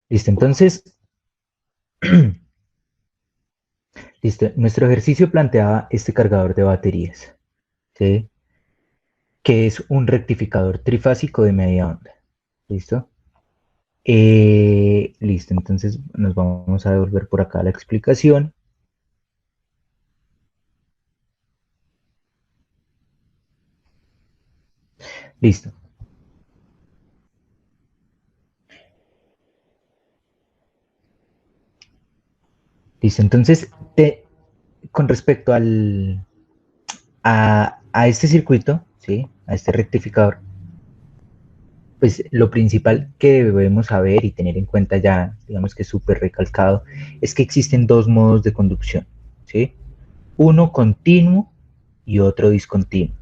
Listo, entonces, listo. Nuestro ejercicio planteaba este cargador de baterías, ¿sí? Que es un rectificador trifásico de media onda. ¿Listo? Listo, entonces nos vamos a devolver por acá a la explicación. Listo, listo. Entonces, con respecto a este circuito, ¿sí? A este rectificador, pues lo principal que debemos saber y tener en cuenta ya, digamos que súper recalcado, es que existen dos modos de conducción, ¿sí? Uno continuo y otro discontinuo,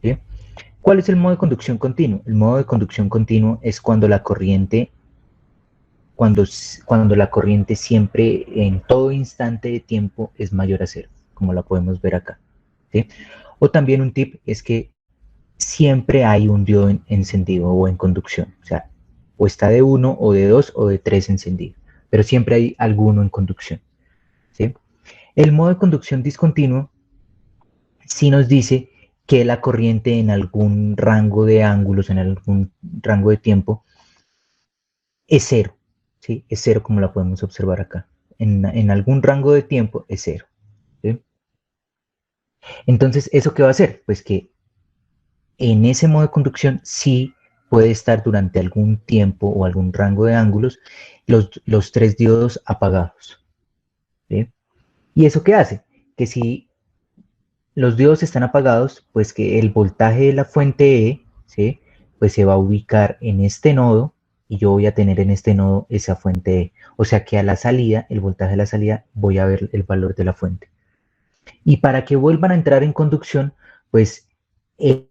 ¿sí? ¿Cuál es el modo de conducción continuo? El modo de conducción continuo es cuando, cuando la corriente siempre, en todo instante de tiempo, es mayor a cero, como la podemos ver acá, ¿sí? O también un tip es que siempre hay un diodo encendido o en conducción, o sea, o está de uno o de dos o de tres encendido, pero siempre hay alguno en conducción, ¿sí? El modo de conducción discontinuo sí nos dice que la corriente en algún rango de ángulos, en algún rango de tiempo, es cero, ¿sí? Es cero como la podemos observar acá. En algún rango de tiempo es cero, ¿sí? Entonces, ¿eso qué va a hacer? Pues que en ese modo de conducción sí puede estar durante algún tiempo o algún rango de ángulos los tres diodos apagados, ¿sí? ¿Y eso qué hace? Que si los diodos están apagados, pues que el voltaje de la fuente E, ¿sí? Pues se va a ubicar en este nodo y yo voy a tener en este nodo esa fuente E. O sea que a la salida, el voltaje de la salida, voy a ver el valor de la fuente. Y para que vuelvan a entrar en conducción, pues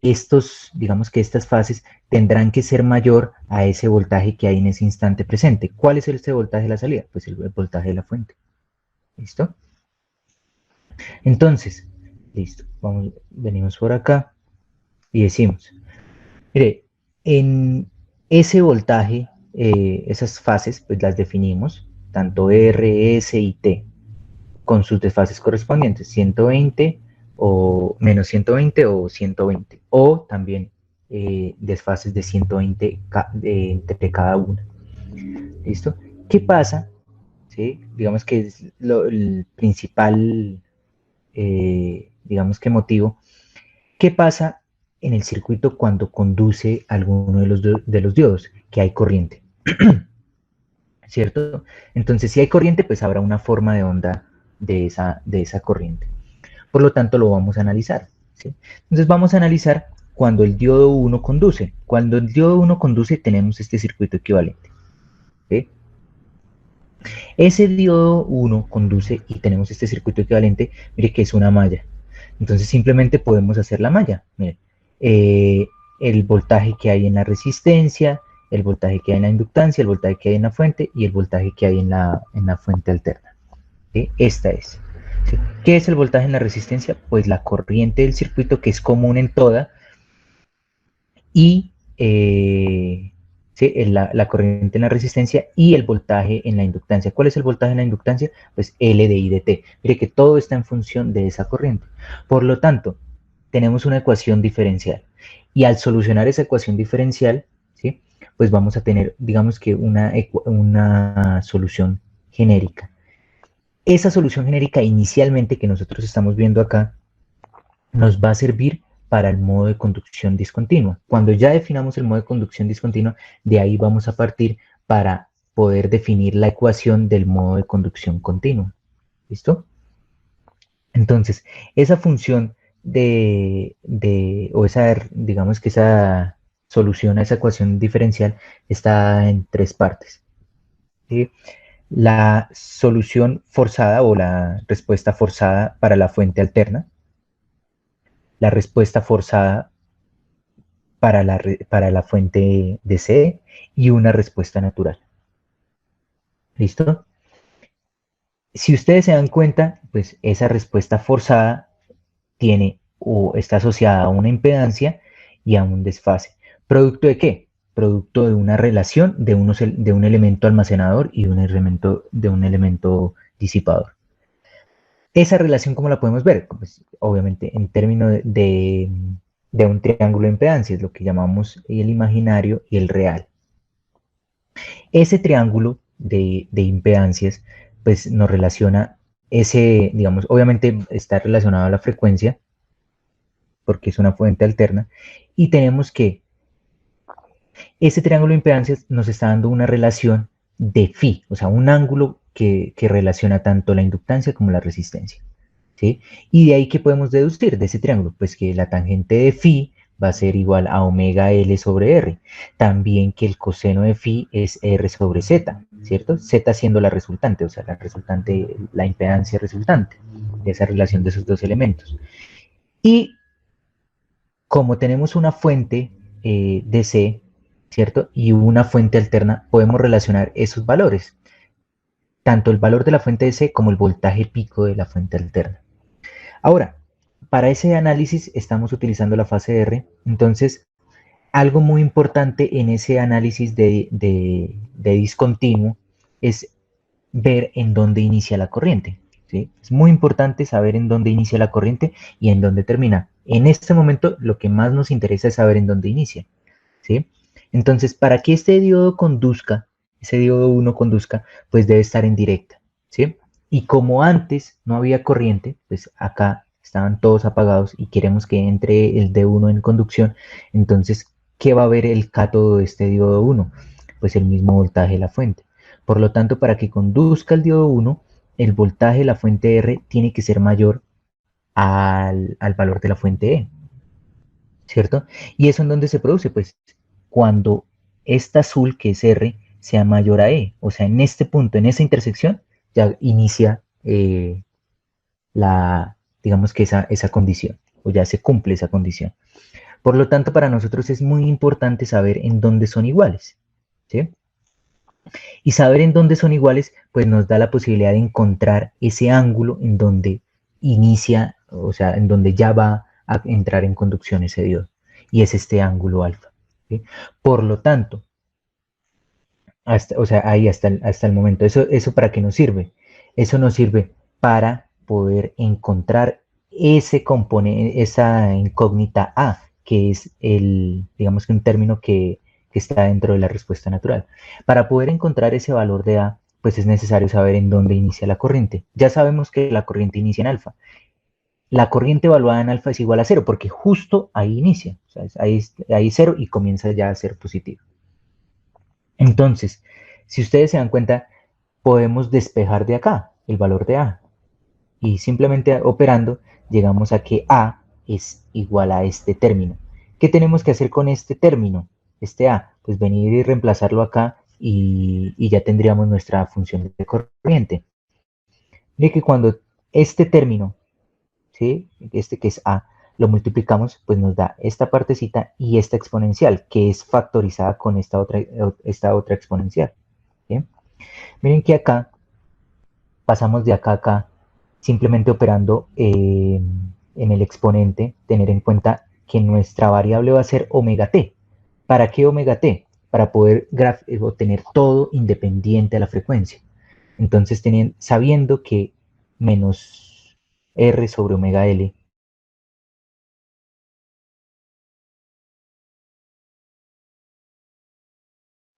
estos, digamos que estas fases tendrán que ser mayor a ese voltaje que hay en ese instante presente. ¿Cuál es este voltaje de la salida? Pues el voltaje de la fuente. ¿Listo? Entonces, listo. Vamos, venimos por acá y decimos, mire, en ese voltaje, esas fases, pues las definimos, tanto R, S y T, con sus desfases correspondientes, 120 o menos 120 o 120, o también desfases de 120 entre cada una. ¿Listo? ¿Qué pasa? ¿Sí? Digamos que es el principal, digamos que motivo. ¿Qué pasa en el circuito cuando conduce alguno de los diodos? Que hay corriente, ¿cierto? Entonces, si hay corriente, pues habrá una forma de onda de esa corriente. Por lo tanto, lo vamos a analizar, ¿sí? Entonces, vamos a analizar cuando el diodo 1 conduce. Cuando el diodo 1 conduce, tenemos este circuito equivalente, ¿sí? Ese diodo 1 conduce y tenemos este circuito equivalente, mire que es una malla. Entonces simplemente podemos hacer la malla. Mire, eh, el voltaje que hay en la resistencia, el voltaje que hay en la inductancia, el voltaje que hay en la fuente y el voltaje que hay en la fuente alterna. ¿Sí? Esta es. ¿Sí? ¿Qué es el voltaje en la resistencia? Pues la corriente del circuito que es común en toda y ¿sí? La corriente en la resistencia y el voltaje en la inductancia. ¿Cuál es el voltaje en la inductancia? Pues L de I de T. Mire que todo está en función de esa corriente. Por lo tanto, tenemos una ecuación diferencial. Y al solucionar esa ecuación diferencial, ¿sí? Pues vamos a tener, digamos que una solución genérica. Esa solución genérica inicialmente que nosotros estamos viendo acá nos va a servir para el modo de conducción discontinua. Cuando ya definamos el modo de conducción discontinua, de ahí vamos a partir para poder definir la ecuación del modo de conducción continua. ¿Listo? Entonces, esa función o esa, digamos que esa solución a esa ecuación diferencial está en tres partes. ¿Sí? La solución forzada o la respuesta forzada para la fuente alterna, la respuesta forzada para la fuente de C y una respuesta natural. ¿Listo? Si ustedes se dan cuenta, pues esa respuesta forzada tiene o está asociada a una impedancia y a un desfase. ¿Producto de qué? producto de una relación de un elemento almacenador y de un elemento disipador. Esa relación, ¿cómo la podemos ver? Pues, obviamente, en términos de un triángulo de impedancias, lo que llamamos el imaginario y el real. Ese triángulo de impedancias, pues nos relaciona digamos, obviamente está relacionado a la frecuencia, porque es una fuente alterna, y tenemos que ese triángulo de impedancias nos está dando una relación de phi, o sea, un ángulo que relaciona tanto la inductancia como la resistencia. ¿Sí? Y de ahí, ¿qué podemos deducir de ese triángulo? Pues que la tangente de phi va a ser igual a omega L sobre R. También que el coseno de phi es R sobre Z, ¿cierto? Z siendo la resultante, o sea, la impedancia resultante de esa relación de esos dos elementos. Y como tenemos una fuente DC, ¿cierto? Y una fuente alterna, podemos relacionar esos valores, tanto el valor de la fuente DC como el voltaje pico de la fuente alterna. Ahora, para ese análisis estamos utilizando la fase R, entonces algo muy importante en ese análisis de discontinuo es ver en dónde inicia la corriente. ¿Sí? Es muy importante saber en dónde inicia la corriente y en dónde termina. En este momento lo que más nos interesa es saber en dónde inicia. ¿Sí? Entonces, para que este diodo conduzca, ese diodo 1 conduzca, pues debe estar en directa. ¿Sí? Y como antes no había corriente, pues acá estaban todos apagados y queremos que entre el D1 en conducción, entonces, ¿qué va a ver el cátodo de este diodo 1? Pues el mismo voltaje de la fuente. Por lo tanto, para que conduzca el diodo 1, el voltaje de la fuente R tiene que ser mayor al valor de la fuente E, ¿cierto? ¿Y eso en dónde se produce? Pues cuando esta azul, que es R, sea mayor a E. O sea, en este punto, en esa intersección, ya inicia digamos que esa condición, o ya se cumple esa condición. Por lo tanto, para nosotros es muy importante saber en dónde son iguales, ¿sí? Y saber en dónde son iguales, pues nos da la posibilidad de encontrar ese ángulo en donde inicia, o sea, en donde ya va a entrar en conducción ese diodo. Y es este ángulo alfa. ¿Sí? Por lo tanto, o sea, ahí hasta el momento, ¿eso para qué nos sirve? Eso nos sirve para poder encontrar ese componente, esa incógnita A, que es digamos que un término que está dentro de la respuesta natural. Para poder encontrar ese valor de A, pues es necesario saber en dónde inicia la corriente. Ya sabemos que la corriente inicia en alfa. La corriente evaluada en alfa es igual a cero, porque justo ahí inicia. O sea, ahí es cero y comienza ya a ser positivo. Entonces, si ustedes se dan cuenta, podemos despejar de acá el valor de A. Y simplemente operando, llegamos a que A es igual a este término. ¿Qué tenemos que hacer con este término? Este A, pues venir y reemplazarlo acá y ya tendríamos nuestra función de corriente. Mire que cuando este término, ¿sí? Este que es A, lo multiplicamos, pues nos da esta partecita y esta exponencial, que es factorizada con esta otra exponencial. ¿Sí? Miren que acá pasamos de acá a acá, simplemente operando en el exponente, tener en cuenta que nuestra variable va a ser omega t. ¿Para qué omega t? Para poder obtener todo independiente de la frecuencia. Entonces, sabiendo que menos r sobre omega l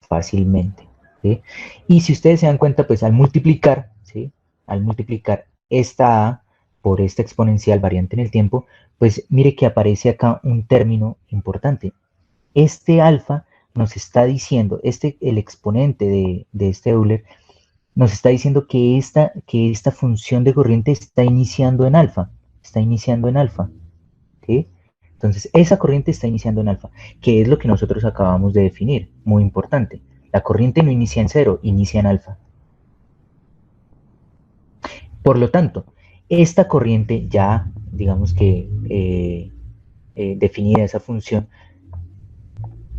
fácilmente. ¿Sí? Y si ustedes se dan cuenta, pues al multiplicar, ¿sí? Al multiplicar esta A por esta exponencial variante en el tiempo, pues mire que aparece acá un término importante. Este alfa nos está diciendo, el exponente de este Euler, nos está diciendo que esta función de corriente está iniciando en alfa, está iniciando en alfa. ¿Sí? Entonces, esa corriente está iniciando en alfa, que es lo que nosotros acabamos de definir, muy importante. La corriente no inicia en cero, inicia en alfa. Por lo tanto, esta corriente ya, digamos que definida esa función,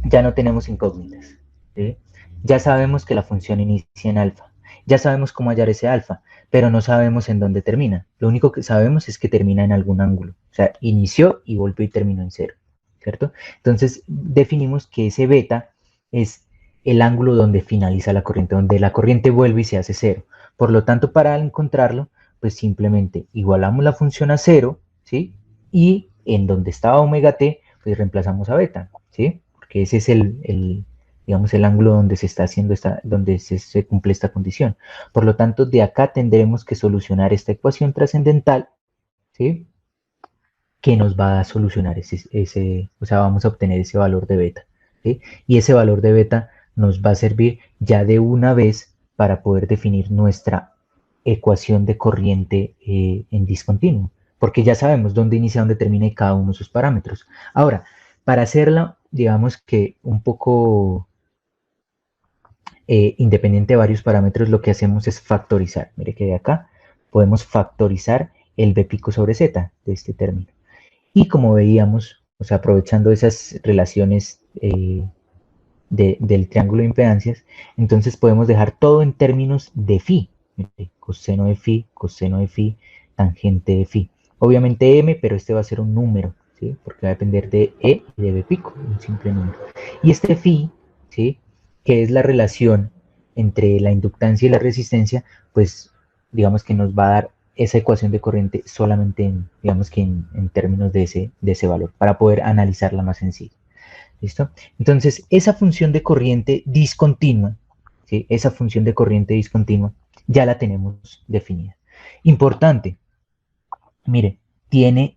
ya no tenemos incógnitas. ¿Sí? Ya sabemos que la función inicia en alfa. Ya sabemos cómo hallar ese alfa, pero no sabemos en dónde termina. Lo único que sabemos es que termina en algún ángulo. O sea, inició y volvió y terminó en cero. ¿Cierto? Entonces definimos que ese beta es el ángulo donde finaliza la corriente, donde la corriente vuelve y se hace cero. Por lo tanto, para encontrarlo, pues simplemente igualamos la función a cero, ¿sí? Y en donde estaba omega t, pues reemplazamos a beta, ¿sí? Porque ese es digamos, el ángulo donde se está haciendo donde se cumple esta condición. Por lo tanto, de acá tendremos que solucionar esta ecuación trascendental, ¿sí? Que nos va a solucionar o sea, vamos a obtener ese valor de beta, ¿sí? Y ese valor de beta nos va a servir ya de una vez para poder definir nuestra ecuación de corriente en discontinuo, porque ya sabemos dónde inicia, dónde termina y cada uno de sus parámetros. Ahora, para hacerla, digamos que un poco independiente de varios parámetros, lo que hacemos es factorizar. Mire que de acá podemos factorizar el b pico sobre z de este término. Y como veíamos, o sea, aprovechando esas relaciones del triángulo de impedancias, entonces podemos dejar todo en términos de phi. Coseno de phi, coseno de phi, tangente de phi. Obviamente m, pero este va a ser un número, ¿sí? Porque va a depender de e y de b pico, un simple número. Y este phi, ¿sí? Que es la relación entre la inductancia y la resistencia, pues digamos que nos va a dar esa ecuación de corriente solamente digamos que en términos de ese valor, para poder analizarla más sencillo. ¿Listo? Entonces, esa función de corriente discontinua, ¿sí? Esa función de corriente discontinua, ya la tenemos definida. Importante, mire,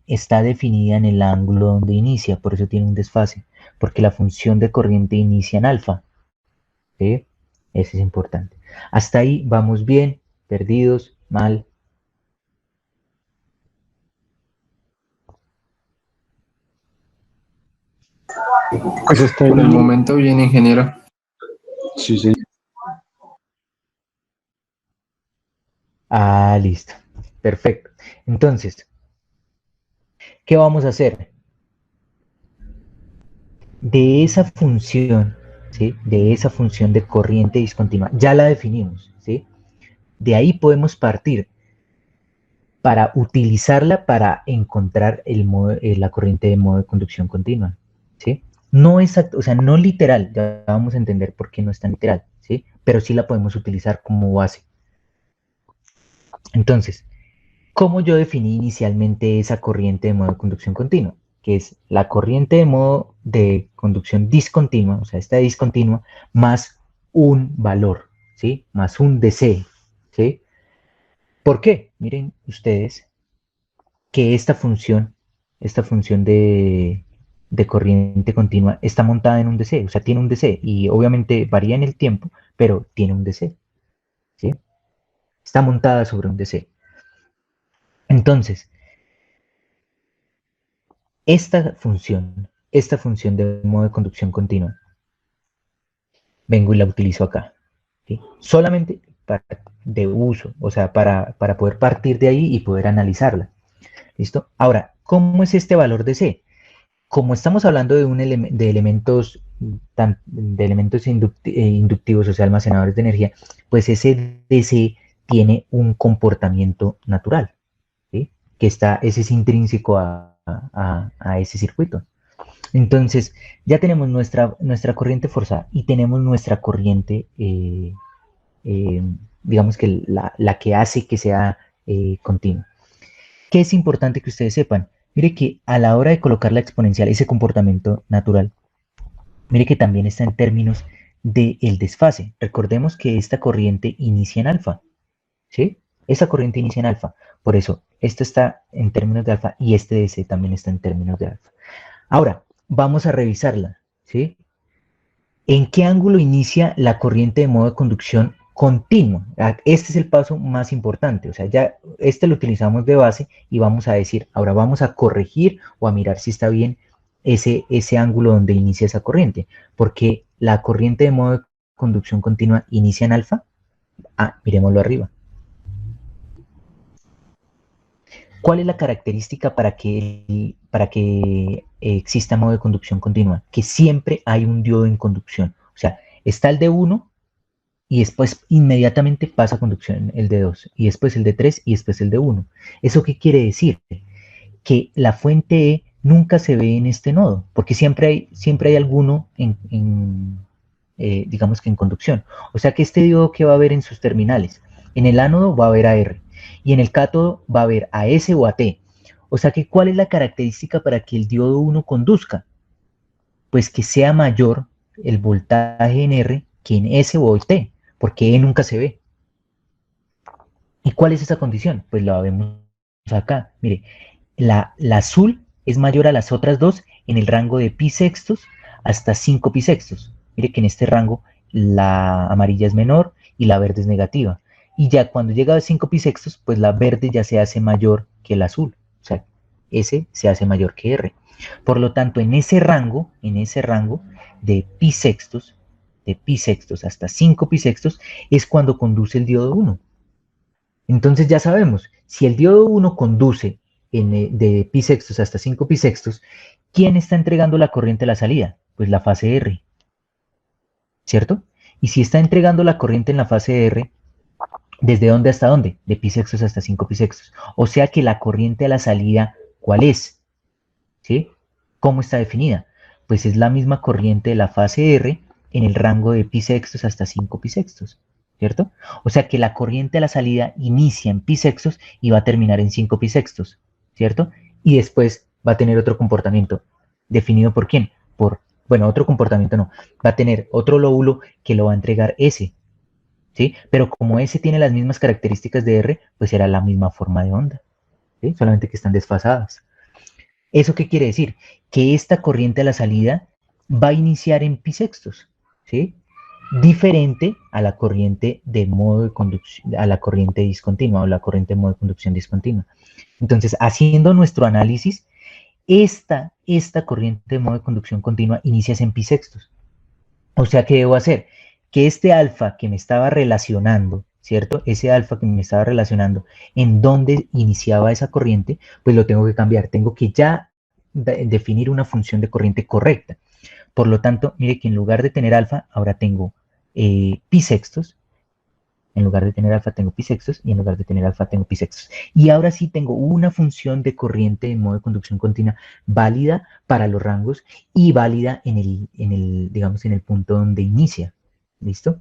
está definida en el ángulo donde inicia, por eso tiene un desfase, porque la función de corriente inicia en alfa, ¿sí? Eso es importante. Hasta ahí vamos bien, perdidos, mal. Pues hasta Por el ahí, momento bien, ingeniero. sí, sí. Ah, listo. Perfecto. Entonces, ¿qué vamos a hacer? De esa función, ¿sí? De esa función de corriente discontinua, ya la definimos, ¿sí? De ahí podemos partir para utilizarla para encontrar la corriente de modo de conducción continua, ¿sí? No exacto, o sea, no literal, ya vamos a entender por qué no es tan literal, ¿sí? Pero sí la podemos utilizar como base. Entonces, ¿cómo yo definí inicialmente esa corriente de modo de conducción continua? Que es la corriente de modo de conducción discontinua, o sea, esta discontinua, más un valor, ¿sí? Más un DC, ¿sí? ¿Por qué? Miren ustedes que esta función de corriente continua está montada en un DC, o sea, tiene un DC y obviamente varía en el tiempo, pero tiene un DC, ¿sí? Está montada sobre un DC. Entonces, esta función de modo de conducción continua, vengo y la utilizo acá, ¿sí? Solamente de uso, o sea, para poder partir de ahí y poder analizarla, ¿listo? Ahora, ¿cómo es este valor de C? Como estamos hablando de elementos, de elementos inductivos, o sea, almacenadores de energía, pues ese DC tiene un comportamiento natural, ¿sí? Ese es intrínseco a ese circuito. Entonces, ya tenemos nuestra corriente forzada y tenemos nuestra corriente, eh, digamos que la que hace que sea continua. ¿Qué es importante que ustedes sepan? Mire que a la hora de colocar la exponencial, ese comportamiento natural, mire que también está en términos del desfase. Recordemos que esta corriente inicia en alfa, ¿sí? Esa corriente inicia en alfa. Por eso, esto está en términos de alfa y este DC también está en términos de alfa. Ahora, vamos a revisarla, ¿sí? ¿En qué ángulo inicia la corriente de modo de conducción continua? Este es el paso más importante, o sea, ya este lo utilizamos de base y vamos a decir, ahora vamos a corregir o a mirar si está bien ese ángulo donde inicia esa corriente, porque la corriente de modo de conducción continua inicia en alfa. Ah, miremoslo arriba. ¿Cuál es la característica para que exista modo de conducción continua? Que siempre hay un diodo en conducción. O sea, está el de 1 y después inmediatamente pasa a conducción el de 2 y después el de 3 y después el de 1. ¿Eso qué quiere decir? Que la fuente E nunca se ve en este nodo, porque siempre hay alguno digamos que en conducción. O sea que este diodo, ¿qué va a haber en sus terminales? En el ánodo va a haber AR y en el cátodo va a haber AS o AT. O sea que, ¿cuál es la característica para que el diodo 1 conduzca? Pues que sea mayor el voltaje en R que en S o T, porque E nunca se ve. ¿Y cuál es esa condición? Pues la vemos acá. Mire, la azul es mayor a las otras dos en el rango de pi sextos hasta 5 pi sextos. Mire que en este rango la amarilla es menor y la verde es negativa. Y ya cuando llega a 5 pi sextos, pues la verde ya se hace mayor que el azul. O sea, S se hace mayor que R. Por lo tanto, en ese rango de pi sextos hasta 5 pi sextos, es cuando conduce el diodo 1. Entonces ya sabemos, si el diodo 1 conduce de pi sextos hasta 5 pi sextos, ¿quién está entregando la corriente a la salida? Pues la fase R, ¿cierto? Y si está entregando la corriente en la fase R, ¿desde dónde hasta dónde? De pi sextos hasta 5 pi sextos. O sea que la corriente a la salida, ¿cuál es? ¿Sí? ¿Cómo está definida? Pues es la misma corriente de la fase R en el rango de pi sextos hasta 5 pi sextos. ¿Cierto? O sea que la corriente a la salida inicia en pi sextos y va a terminar en 5 pi sextos, ¿cierto? Y después va a tener otro comportamiento, definido por quién, bueno, otro comportamiento no, va a tener otro lóbulo que lo va a entregar S, ¿sí? Pero como S tiene las mismas características de R, pues será la misma forma de onda, ¿sí? Solamente que están desfasadas. ¿Eso qué quiere decir? Que esta corriente a la salida va a iniciar en pi sextos, ¿sí? Diferente a la corriente de modo de conducción, a la corriente discontinua o la corriente de modo de conducción discontinua. Entonces, haciendo nuestro análisis, esta corriente de modo de conducción continua inicia en pi sextos. O sea, ¿qué debo hacer? Que este alfa que me estaba relacionando, ¿cierto? Ese alfa que me estaba relacionando, en dónde iniciaba esa corriente, pues lo tengo que cambiar. Tengo que ya definir una función de corriente correcta. Por lo tanto, mire que en lugar de tener alfa, ahora tengo pi sextos. En lugar de tener alfa tengo pi sextos y en lugar de tener alfa tengo pi sextos. Y ahora sí tengo una función de corriente en modo de conducción continua válida para los rangos y válida digamos, en el punto donde inicia. ¿Listo?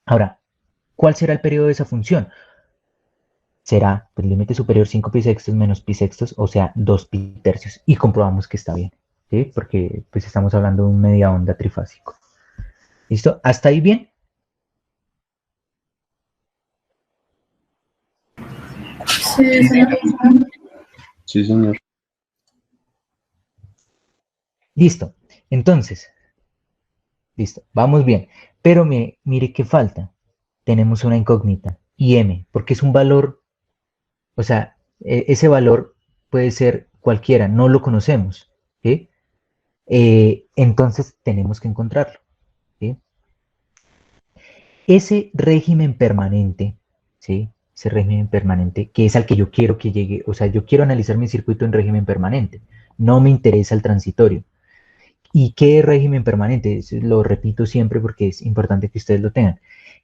Ahora, ¿cuál será el periodo de esa función? Será el límite superior 5 pi sextos menos pi sextos, o sea, 2 pi tercios. Y comprobamos que está bien, ¿sí? Porque pues estamos hablando de un media onda trifásico. ¿Listo? ¿Hasta ahí bien? Sí, señor. Sí, señor. Listo. Entonces, listo, vamos bien. Pero mire qué falta. Tenemos una incógnita, IM, porque es un valor, o sea, ese valor puede ser cualquiera, no lo conocemos, ¿sí? Entonces tenemos que encontrarlo, ¿sí? Ese régimen permanente, ¿sí? Ese régimen permanente, que es al que yo quiero que llegue, o sea, yo quiero analizar mi circuito en régimen permanente, no me interesa el transitorio. ¿Y qué régimen permanente? Eso lo repito siempre porque es importante que ustedes lo tengan.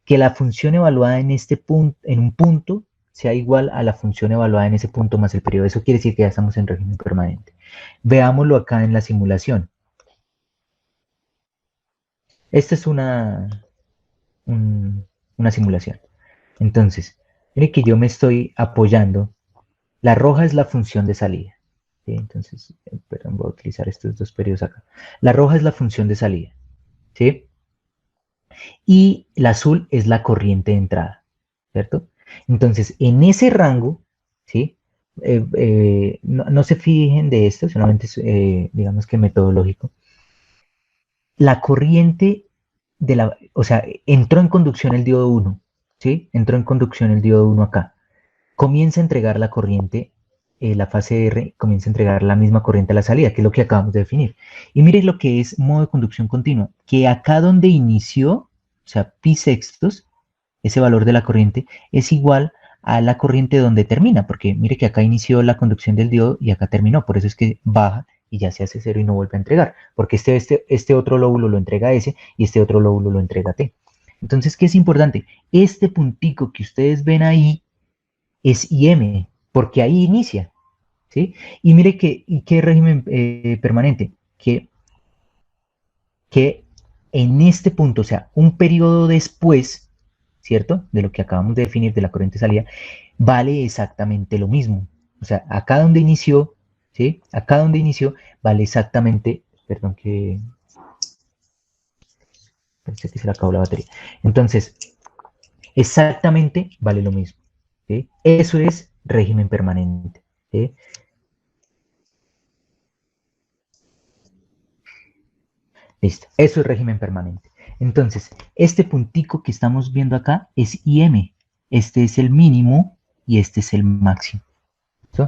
Que la función evaluada en este punto, en un punto, sea igual a la función evaluada en ese punto más el periodo. Eso quiere decir que ya estamos en régimen permanente. Veámoslo acá en la simulación. Esta es una simulación. Entonces, mire que yo me estoy apoyando. La roja es la función de salida. ¿Sí? Entonces, perdón, voy a utilizar estos dos periodos acá. La roja es la función de salida. ¿Sí? Y la azul es la corriente de entrada, ¿cierto? Entonces, en ese rango, ¿sí? No se fijen de esto, solamente es, digamos que metodológico. La corriente o sea, entró en conducción el diodo 1, ¿sí? Entró en conducción el diodo 1 acá. Comienza a entregar la corriente, la fase R comienza a entregar la misma corriente a la salida, que es lo que acabamos de definir. Y miren lo que es modo de conducción continua, que acá donde inició, o sea, pi sextos, ese valor de la corriente, es igual a la corriente donde termina, porque mire que acá inició la conducción del diodo y acá terminó, por eso es que baja y ya se hace cero y no vuelve a entregar, porque este otro lóbulo lo entrega S y este otro lóbulo lo entrega T. Entonces, ¿qué es importante? Este puntico que ustedes ven ahí es IM, porque ahí inicia, ¿sí? Y mire que, ¿y qué régimen permanente? Que en este punto, o sea, un periodo después, ¿cierto? De lo que acabamos de definir de la corriente salida, vale exactamente lo mismo. O sea, acá donde inició, ¿sí? Acá donde inició, vale exactamente, perdón que pensé que se le acabó la batería. Entonces, exactamente vale lo mismo, ¿sí? Eso es régimen permanente, ¿sí? Listo, eso es régimen permanente. Entonces, este puntico que estamos viendo acá es IM. Este es el mínimo y este es el máximo. ¿Sí?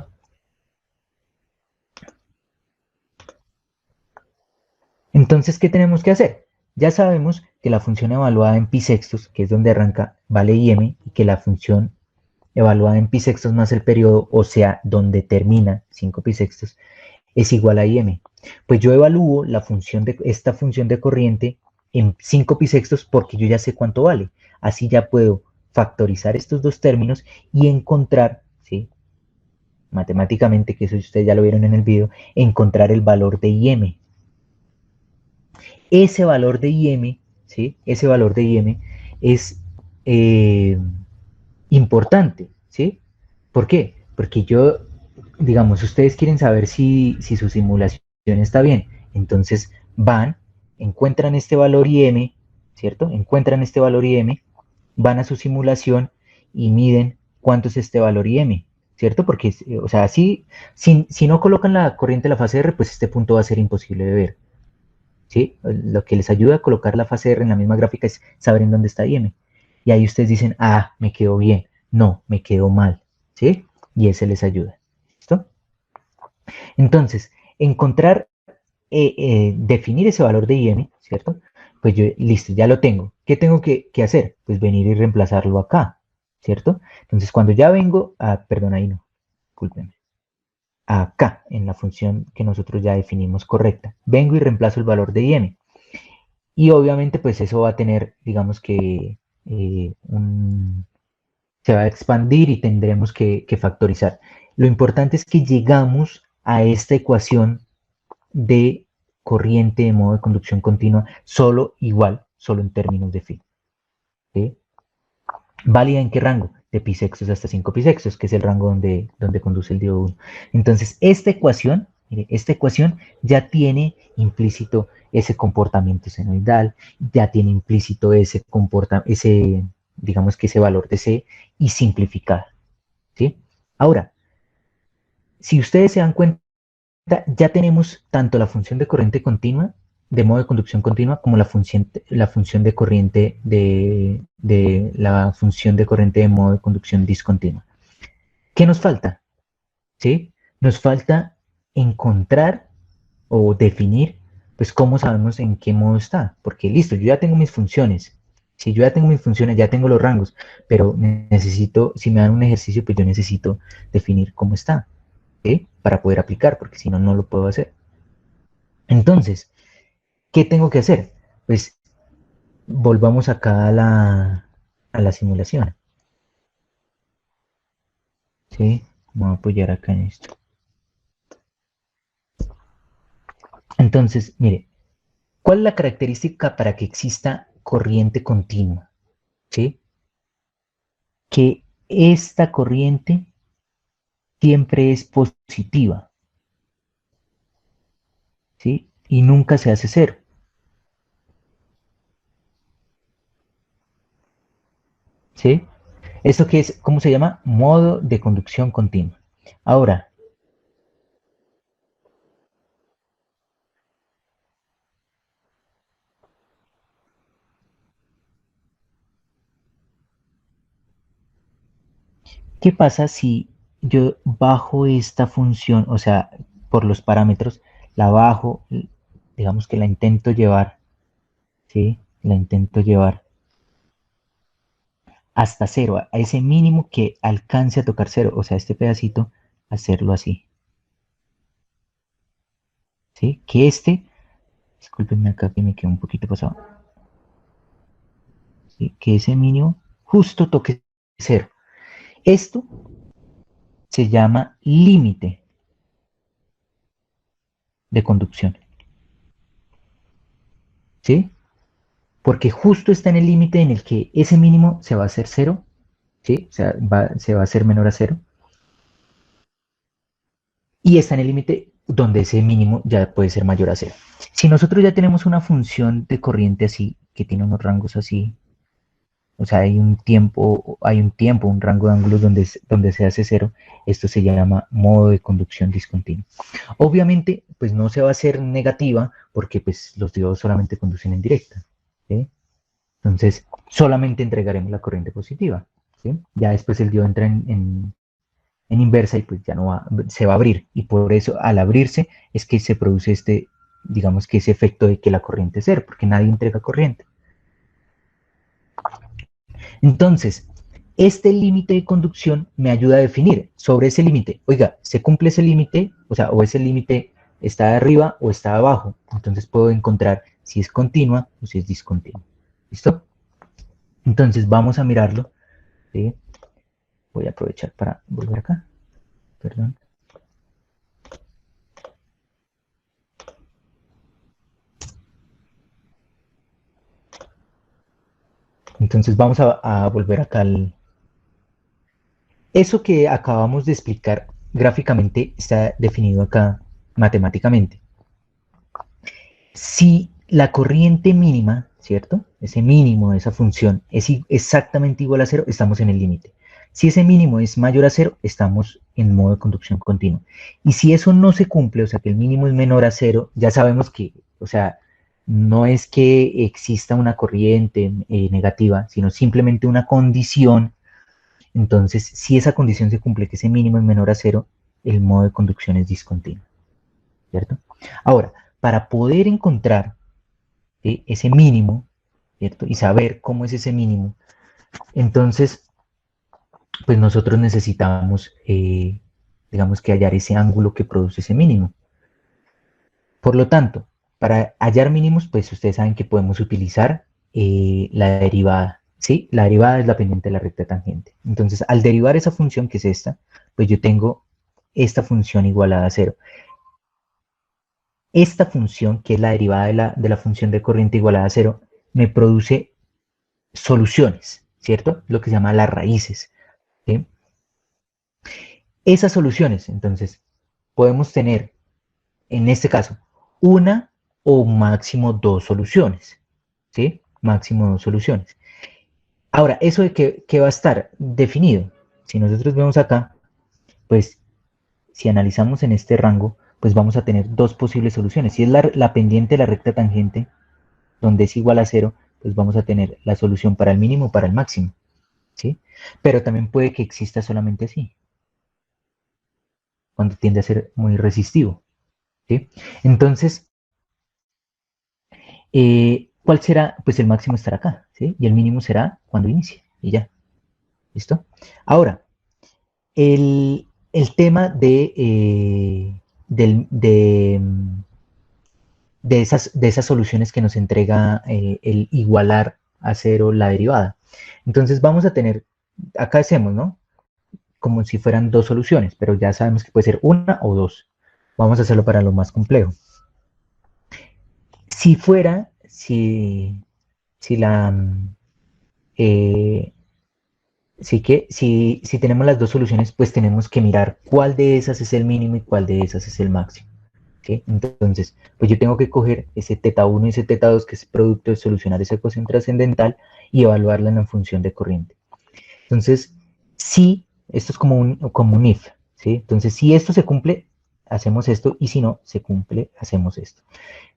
Entonces, ¿qué tenemos que hacer? Ya sabemos que la función evaluada en pi sextos, que es donde arranca, vale IM, y que la función evaluada en pi sextos más el periodo, o sea, donde termina 5 pi sextos, es igual a IM. Pues yo evalúo esta función de corriente en 5 pi sextos porque yo ya sé cuánto vale. Así ya puedo factorizar estos dos términos y encontrar, ¿sí? Matemáticamente, que eso ustedes ya lo vieron en el video, encontrar el valor de IM. Ese valor de IM, ¿sí? Ese valor de IM es importante, ¿sí? ¿Por qué? Porque yo, digamos, ustedes quieren saber si su simulación está bien, entonces van, encuentran este valor IM, ¿cierto? Encuentran este valor IM, van a su simulación y miden cuánto es este valor IM, ¿cierto? Porque, o sea, si no colocan la corriente de la fase R, pues este punto va a ser imposible de ver, ¿sí? Lo que les ayuda a colocar la fase R en la misma gráfica es saber en dónde está IM. Y ahí ustedes dicen, ah, me quedó bien, no, me quedó mal, ¿sí? Y ese les ayuda. ¿Listo? Entonces, definir ese valor de IM, ¿cierto? Pues yo, listo, ya lo tengo. ¿Qué tengo que hacer? Pues venir y reemplazarlo acá, ¿cierto? Entonces, cuando ya vengo, perdón, ahí no, discúlpenme, acá, en la función que nosotros ya definimos correcta, vengo y reemplazo el valor de IM. Y obviamente, pues eso va a tener, digamos que, se va a expandir y tendremos que factorizar. Lo importante es que llegamos a esta ecuación de corriente de modo de conducción continua solo igual, solo en términos de phi. ¿Sí? ¿Válida en qué rango? De pi sextos hasta 5 pi sextos, que es el rango donde conduce el diodo 1. Entonces, esta ecuación, mire, esta ecuación ya tiene implícito ese comportamiento senoidal, ya tiene implícito digamos que ese valor de C y simplificada. ¿Sí? Ahora, si ustedes se dan cuenta, ya tenemos tanto la función de corriente continua, de modo de conducción continua, como la función de corriente la función de corriente de modo de conducción discontinua. ¿Qué nos falta? ¿Sí? Nos falta encontrar o definir, pues, cómo sabemos en qué modo está. Porque listo, yo ya tengo mis funciones. Si yo ya tengo mis funciones, ya tengo los rangos, pero necesito, si me dan un ejercicio, pues yo necesito definir cómo está, ¿sí? Para poder aplicar, porque si no, no lo puedo hacer. Entonces, ¿qué tengo que hacer? Pues volvamos acá a la simulación, ¿sí? Vamos a apoyar acá en esto. Entonces, mire, ¿cuál es la característica para que exista corriente continua? ¿Sí? Que esta corriente siempre es positiva, ¿sí? Y nunca se hace cero, ¿sí? ¿Esto qué es? ¿Cómo se llama? Modo de conducción continua. Ahora, ¿qué pasa si yo bajo esta función, o sea, por los parámetros, la bajo, digamos que la intento llevar, ¿sí? La intento llevar hasta cero, a ese mínimo que alcance a tocar cero, o sea, este pedacito, hacerlo así, ¿sí? Discúlpenme acá que me quedó un poquito pasado, ¿sí? Que ese mínimo justo toque cero. Esto se llama límite de conducción, ¿sí? porque justo está en el límite en el que ese mínimo se va a hacer cero, ¿sí? O sea, se va a hacer menor a cero, y está en el límite donde ese mínimo ya puede ser mayor a cero. Si nosotros ya tenemos una función de corriente así, que tiene unos rangos así, o sea, un rango de ángulos donde se hace cero, esto se llama modo de conducción discontinuo. Obviamente, pues no se va a hacer negativa porque pues los diodos solamente conducen en directa, ¿sí? Entonces, solamente entregaremos la corriente positiva, ¿sí? Ya después el diodo entra en inversa y pues ya no va, se va a abrir. Y por eso, al abrirse, es que se produce digamos que ese efecto de que la corriente es cero, porque nadie entrega corriente. Entonces, este límite de conducción me ayuda a definir sobre ese límite. Oiga, ¿se cumple ese límite? O sea, o ese límite está arriba o está abajo. Entonces puedo encontrar si es continua o si es discontinua. ¿Listo? Entonces vamos a mirarlo. ¿Sí? Voy a aprovechar para volver acá. Perdón. Entonces vamos a volver acá al... Eso que acabamos de explicar gráficamente está definido acá matemáticamente. Si la corriente mínima, ¿cierto? Ese mínimo de esa función es exactamente igual a cero, estamos en el límite. Si ese mínimo es mayor a cero, estamos en modo de conducción continua. Y si eso no se cumple, o sea, que el mínimo es menor a cero, ya sabemos que, o sea, no es que exista una corriente negativa, sino simplemente una condición. Entonces, si esa condición se cumple, que ese mínimo es menor a cero, el modo de conducción es discontinuo, ¿cierto? Ahora, para poder encontrar ese mínimo, ¿cierto? Y saber cómo es ese mínimo, entonces, pues nosotros necesitamos, digamos que hallar ese ángulo que produce ese mínimo. Por lo tanto, para hallar mínimos, pues ustedes saben que podemos utilizar la derivada, ¿sí? La derivada es la pendiente de la recta tangente. Entonces, al derivar esa función, que es esta, pues yo tengo esta función igualada a cero. Esta función, que es la derivada de la función de corriente igualada a cero, me produce soluciones, ¿cierto? Lo que se llama las raíces, ¿sí? Esas soluciones, entonces, podemos tener, en este caso, una o máximo dos soluciones, ¿sí? Máximo dos soluciones. Ahora, ¿eso de qué va a estar definido? Si nosotros vemos acá, pues, si analizamos en este rango, pues vamos a tener dos posibles soluciones. Si es la pendiente de la recta tangente, donde es igual a cero, pues vamos a tener la solución para el mínimo o para el máximo, ¿sí? Pero también puede que exista solamente así, cuando tiende a ser muy resistivo, ¿sí? Entonces, ¿cuál será? Pues el máximo estará acá, ¿sí? Y el mínimo será cuando inicie, y ya, ¿listo? Ahora, el tema de esas soluciones que nos entrega el igualar a cero la derivada. Entonces vamos a tener, acá hacemos, ¿no? Como si fueran dos soluciones, pero ya sabemos que puede ser una o dos. Vamos a hacerlo para lo más complejo. Si fuera, si la, si tenemos las dos soluciones, pues tenemos que mirar cuál de esas es el mínimo y cuál de esas es el máximo. ¿Sí? Entonces, pues yo tengo que coger ese θ1 y ese θ2, que es producto de solucionar esa ecuación trascendental, y evaluarla en la función de corriente. Entonces, si, esto es como un if, ¿sí? Entonces, si esto se cumple, hacemos esto, y si no se cumple, hacemos esto.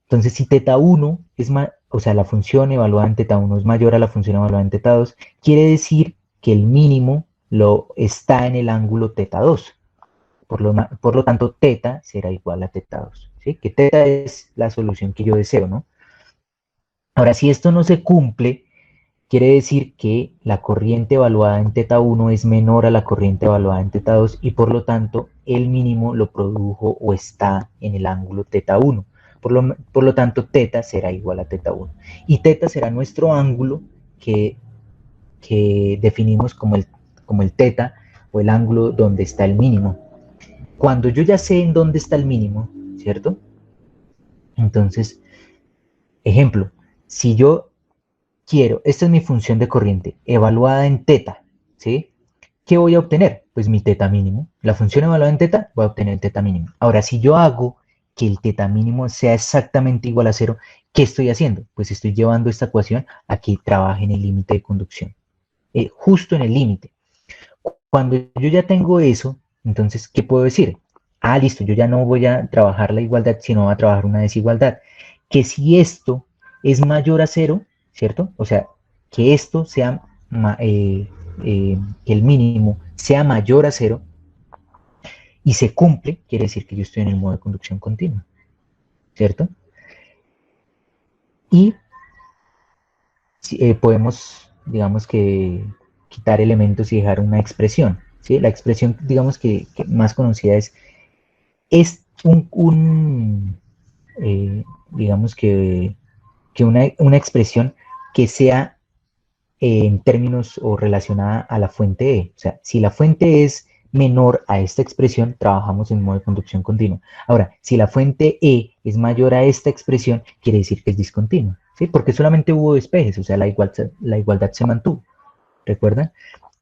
Entonces, si θ1 es más, o sea, la función evaluada en θ1 es mayor a la función evaluada en θ2, quiere decir que el mínimo está en el ángulo θ2. Por lo tanto, θ será igual a θ2, ¿sí? Que θ es la solución que yo deseo, ¿no? Ahora, si esto no se cumple, quiere decir que la corriente evaluada en θ1 es menor a la corriente evaluada en θ2 y por lo tanto el mínimo lo produjo o está en el ángulo θ1. Por lo tanto, θ será igual a θ1. Y θ será nuestro ángulo que, que definimos como el θ o el ángulo donde está el mínimo. Cuando yo ya sé en dónde está el mínimo, ¿cierto? Entonces, ejemplo, si yo esta es mi función de corriente, evaluada en teta, ¿sí? ¿Qué voy a obtener? Pues mi teta mínimo. La función evaluada en teta, voy a obtener el teta mínimo. Ahora, si yo hago que el teta mínimo sea exactamente igual a cero, ¿qué estoy haciendo? Pues estoy llevando esta ecuación a que trabaje en el límite de conducción, justo en el límite. Cuando yo ya tengo eso, entonces, ¿qué puedo decir? Ah, listo, yo ya no voy a trabajar la igualdad, sino voy a trabajar una desigualdad. Que si esto es mayor a cero, ¿cierto? O sea, que esto sea, que el mínimo sea mayor a cero y se cumple, quiere decir que yo estoy en el modo de conducción continua, ¿cierto? Y podemos, digamos que, quitar elementos y dejar una expresión, ¿sí? La expresión, digamos que más conocida es digamos que una expresión que sea en términos o relacionada a la fuente E. O sea, si la fuente es menor a esta expresión, trabajamos en modo de conducción continua. Ahora, si la fuente E es mayor a esta expresión, quiere decir que es discontinua, ¿sí? Porque solamente hubo despejes, o sea, la igualdad se mantuvo, ¿recuerdan?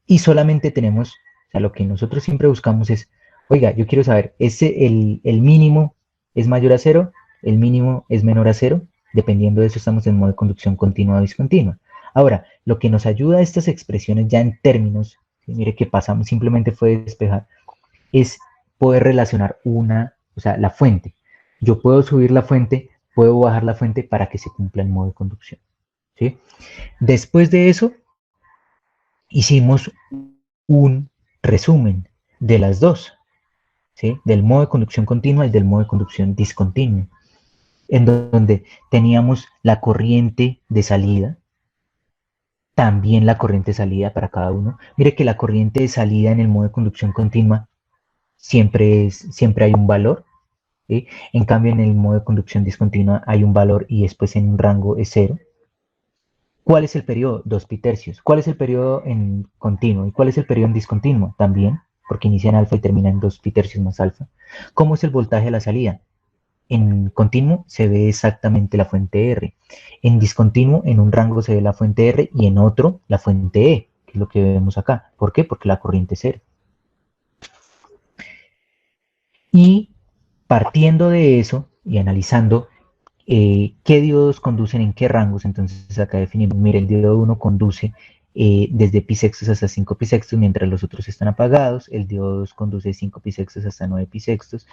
Y solamente tenemos, o sea, lo que nosotros siempre buscamos es, oiga, yo quiero saber, el mínimo es mayor a cero, el mínimo es menor a cero, dependiendo de eso estamos en modo de conducción continua o discontinua. Ahora, lo que nos ayuda a estas expresiones ya en términos, ¿sí? Mire que pasamos, simplemente fue despejar, es poder relacionar o sea, la fuente. Yo puedo subir la fuente, puedo bajar la fuente para que se cumpla el modo de conducción, ¿sí? Después de eso, hicimos un resumen de las dos, ¿sí? Del modo de conducción continua y del modo de conducción discontinua, en donde teníamos la corriente de salida, también la corriente de salida para cada uno. Mire que la corriente de salida en el modo de conducción continua siempre hay un valor, ¿sí? En cambio, en el modo de conducción discontinua hay un valor y después en un rango es cero. ¿Cuál es el periodo? 2 pi-tercios. ¿Cuál es el periodo en continuo? ¿Y cuál es el periodo en discontinuo? También, porque inicia en alfa y termina en 2 pi-tercios más alfa. ¿Cómo es el voltaje a la salida? En continuo se ve exactamente la fuente R. En discontinuo, en un rango se ve la fuente R y en otro la fuente E, que es lo que vemos acá. ¿Por qué? Porque la corriente es cero. Y partiendo de eso y analizando qué diodos conducen en qué rangos, entonces acá definimos, mire, el diodo 1 conduce desde pi sextos hasta 5 pi sextos, mientras los otros están apagados, el diodo 2 conduce 5 pi sextos hasta 9 pi sextos,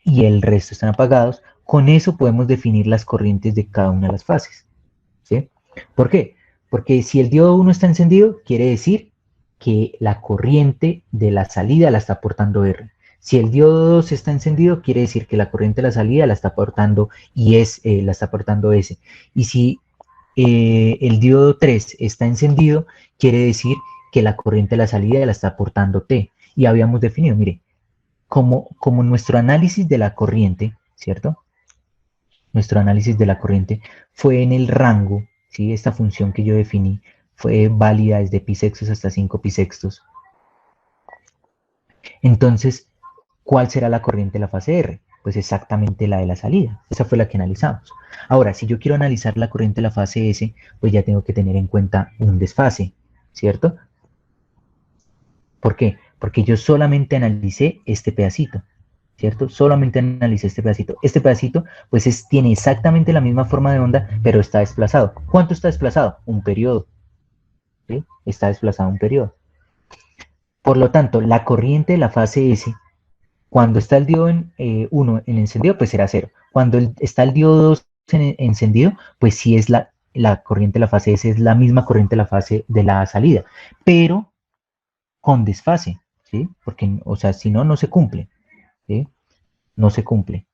y el resto están apagados. Con eso podemos definir las corrientes de cada una de las fases, ¿sí? ¿Por qué? Porque si el diodo 1 está encendido, quiere decir que la corriente de la salida la está aportando R. Si el diodo 2 está encendido, quiere decir que la corriente de la salida la está aportando la está aportando S. Y si el diodo 3 está encendido, quiere decir que la corriente de la salida la está aportando T. Y habíamos definido, mire, como nuestro análisis de la corriente, ¿cierto? Nuestro análisis de la corriente fue en el rango, ¿sí? Esta función que yo definí fue válida desde pi sextos hasta 5 pi sextos. Entonces, ¿cuál será la corriente de la fase R? Pues exactamente la de la salida. Esa fue la que analizamos. Ahora, si yo quiero analizar la corriente de la fase S, pues ya tengo que tener en cuenta un desfase, ¿cierto? ¿Por qué? Porque yo solamente analicé este pedacito, ¿cierto? Solamente analicé este pedacito. Este pedacito, pues tiene exactamente la misma forma de onda, pero está desplazado. ¿Cuánto está desplazado? Un periodo, ¿sí? Está desplazado un periodo. Por lo tanto, la corriente de la fase S, cuando está el diodo 1 en encendido, pues será 0. Cuando está el diodo 2 en encendido, pues sí es la corriente de la fase S, es la misma corriente de la fase de la salida, pero con desfase, ¿sí? Porque, o sea, si no, no se cumple, ¿sí? No se cumple.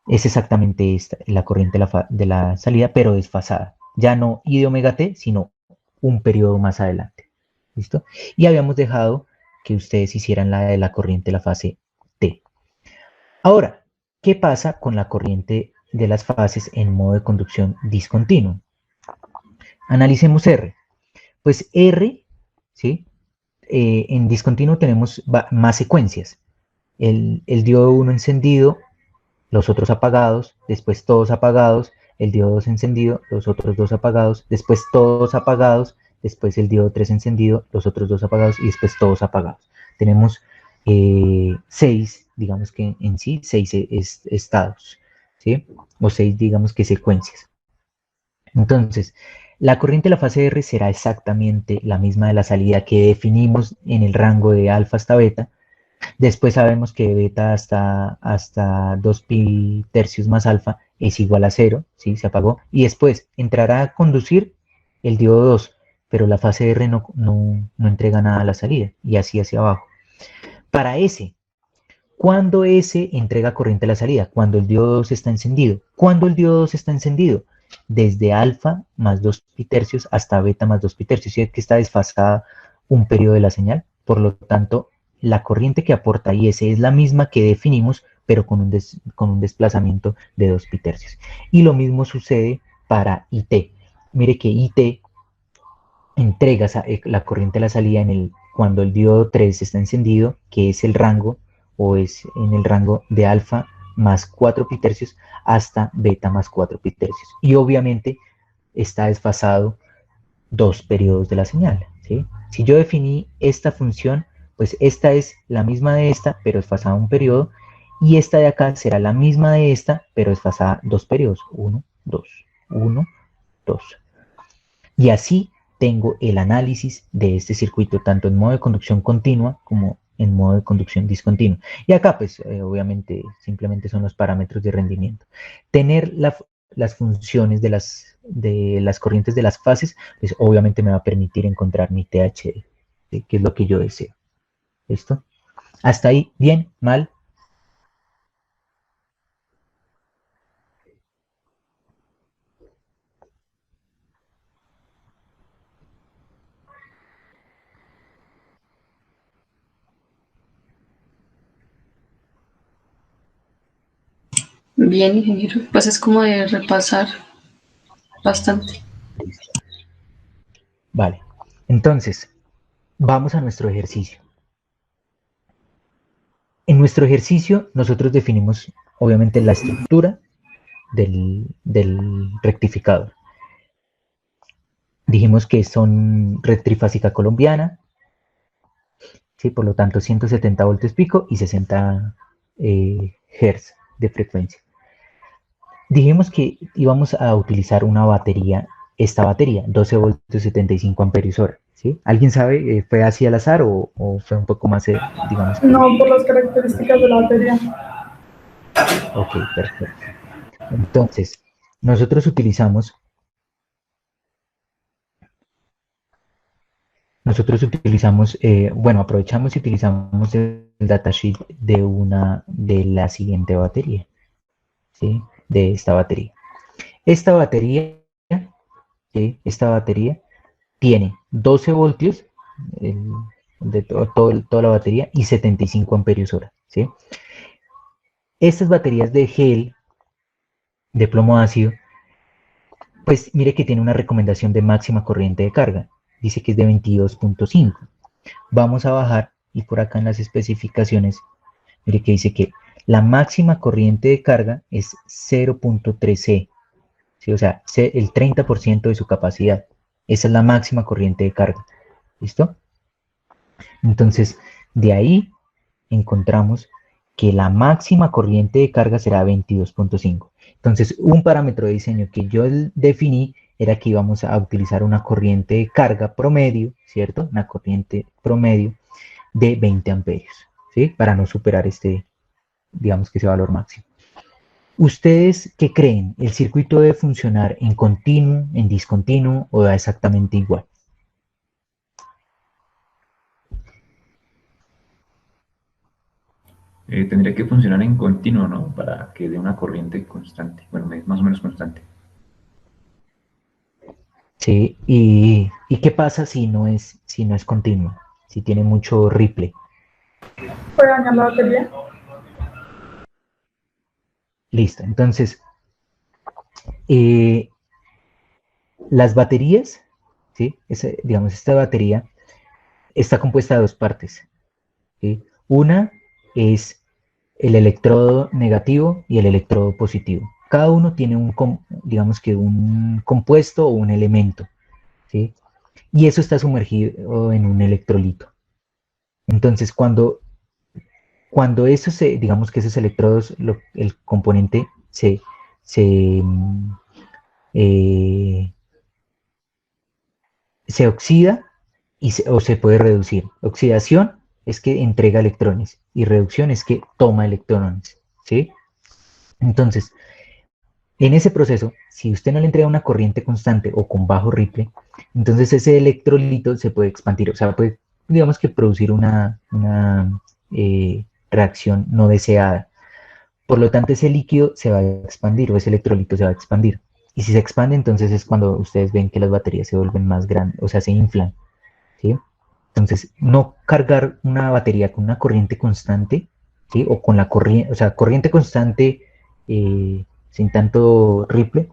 Es exactamente esta, la corriente de la salida, pero desfasada. Ya no I de omega t, sino un periodo más adelante. ¿Listo? Y habíamos dejado que ustedes hicieran la de la corriente de la fase T. Ahora, ¿qué pasa con la corriente de las fases en modo de conducción discontinuo? Analicemos R. Pues R, ¿sí? En discontinuo tenemos más secuencias. El diodo 1 encendido, los otros apagados, después todos apagados, el diodo 2 encendido, los otros dos apagados, después todos apagados, después el diodo 3 encendido, los otros dos apagados y después todos apagados. Tenemos 6, digamos que en sí, 6 estados, ¿sí? O 6, digamos que secuencias. Entonces, la corriente de la fase R será exactamente la misma de la salida que definimos en el rango de alfa hasta beta. Después sabemos que beta hasta 2 pi tercios más alfa es igual a 0, ¿sí? Se apagó. Y después entrará a conducir el diodo 2, pero la fase R no entrega nada a la salida, y así hacia abajo. Para S, ¿cuándo S entrega corriente a la salida? Cuando el diodo 2 está encendido. ¿Cuándo el diodo 2 está encendido? Desde alfa más 2 pi tercios hasta beta más 2 pi tercios. ¿Sí? Que está desfasada un periodo de la señal. Por lo tanto, la corriente que aporta IS es la misma que definimos, pero con un desplazamiento de 2 pi tercios. Y lo mismo sucede para IT. Mire que IT entrega la corriente a la salida cuando el diodo 3 está encendido, que es el rango, o es en el rango de alfa más 4 pi tercios hasta beta más 4 pi tercios. Y obviamente está desfasado 2 periodos de la señal, ¿sí? Si yo definí esta función, pues esta es la misma de esta, pero desfasada un periodo, y esta de acá será la misma de esta, pero desfasada 2 periodos, 1, 2, 1, 2. Y así tengo el análisis de este circuito, tanto en modo de conducción continua como en modo de conducción discontinua. Y acá, pues, obviamente, simplemente son los parámetros de rendimiento. Tener las funciones de las corrientes de las fases, pues, obviamente me va a permitir encontrar mi THD, ¿sí? Que es lo que yo deseo. ¿Listo? Hasta ahí, bien, mal. Bien, ingeniero. Pues es como de repasar bastante. Listo. Vale. Entonces, vamos a nuestro ejercicio. En nuestro ejercicio, nosotros definimos, obviamente, la estructura del rectificador. Dijimos que son red trifásica colombiana, ¿sí? Por lo tanto 170 voltios pico y 60 Hz de frecuencia. Dijimos que íbamos a utilizar una batería, esta batería, 12 voltios 75 amperios hora. ¿Sí? ¿Alguien sabe, fue así al azar o fue un poco más, digamos? No, por las características de la batería. Ok, perfecto. Entonces, nosotros utilizamos bueno, aprovechamos y utilizamos el datasheet de la siguiente batería, ¿sí? De esta batería. Esta batería, ¿sí? Esta batería tiene 12 voltios de toda la batería y 75 amperios hora, ¿sí? Estas baterías de gel, de plomo ácido, pues mire que tiene una recomendación de máxima corriente de carga. Dice que es de 22.5. Vamos a bajar y por acá en las especificaciones, mire que dice que la máxima corriente de carga es 0.3C, ¿sí? O sea, el 30% de su capacidad. Esa es la máxima corriente de carga. ¿Listo? Entonces, de ahí encontramos que la máxima corriente de carga será 22.5. Entonces, un parámetro de diseño que yo definí era que íbamos a utilizar una corriente de carga promedio, ¿cierto? Una corriente promedio de 20 amperios, ¿sí? Para no superar digamos que ese valor máximo. ¿Ustedes qué creen? ¿El circuito debe funcionar en continuo, en discontinuo o da exactamente igual? Tendría que funcionar en continuo, ¿no? Para que dé una corriente constante, bueno, más o menos constante. Sí, ¿y qué pasa si no es continuo? Si tiene mucho ripple. ¿Puede dañar la batería? Listo, entonces, las baterías, ¿sí? Digamos, esta batería está compuesta de dos partes, ¿sí? Una es el electrodo negativo y el electrodo positivo. Cada uno tiene digamos que un compuesto o un elemento, ¿sí? Y eso está sumergido en un electrolito. Entonces, cuando digamos que esos electrodos, el componente eh, se oxida o se puede reducir. Oxidación es que entrega electrones y reducción es que toma electrones, ¿sí? Entonces, en ese proceso, si usted no le entrega una corriente constante o con bajo ripple, entonces ese electrolito se puede expandir, o sea, puede, digamos que producir una reacción no deseada. Por lo tanto, ese líquido se va a expandir o ese electrolito se va a expandir. Y si se expande, entonces es cuando ustedes ven que las baterías se vuelven más grandes, o sea, se inflan, ¿sí? Entonces, no cargar una batería con una corriente constante, ¿sí? O con la corriente, o sea, corriente constante sin tanto ripple,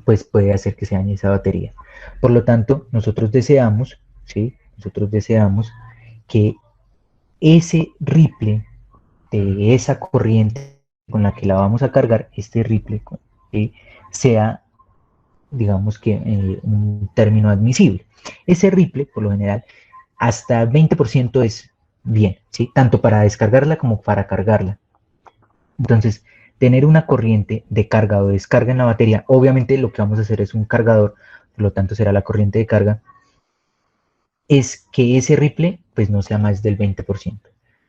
pues puede hacer que se dañe esa batería. Por lo tanto, nosotros deseamos, ¿sí? Nosotros deseamos que ese ripple de esa corriente con la que la vamos a cargar, este ripple, sea, digamos que un término admisible. Ese ripple, por lo general, hasta 20% es bien, ¿sí? Tanto para descargarla como para cargarla. Entonces, tener una corriente de carga o descarga en la batería, obviamente lo que vamos a hacer es un cargador, por lo tanto será la corriente de carga, es que ese ripple pues no sea más del 20%,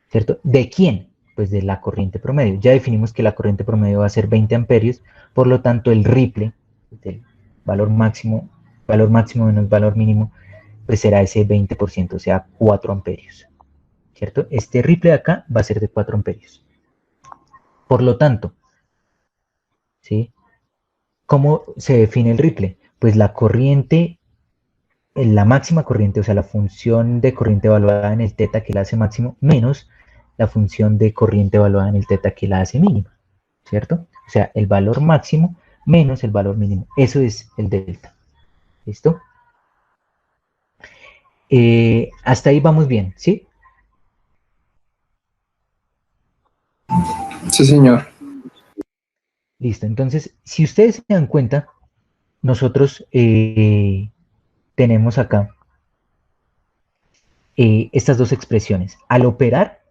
¿cierto? ¿De quién? Pues de la corriente promedio. Ya definimos que la corriente promedio va a ser 20 amperios, por lo tanto el ripple del valor máximo menos valor mínimo, pues será ese 20%, o sea, 4 amperios, ¿cierto? Este ripple de acá va a ser de 4 amperios. Por lo tanto, ¿sí? ¿Cómo se define el ripple? Pues la corriente, la máxima corriente, o sea, la función de corriente evaluada en el teta que la hace máximo, menos la función de corriente evaluada en el teta que la hace mínima, ¿cierto? O sea, el valor máximo menos el valor mínimo. Eso es el delta. ¿Listo? Hasta ahí vamos bien, ¿sí? Sí, señor. Listo. Entonces, si ustedes se dan cuenta, nosotros tenemos acá estas dos expresiones. Al operar,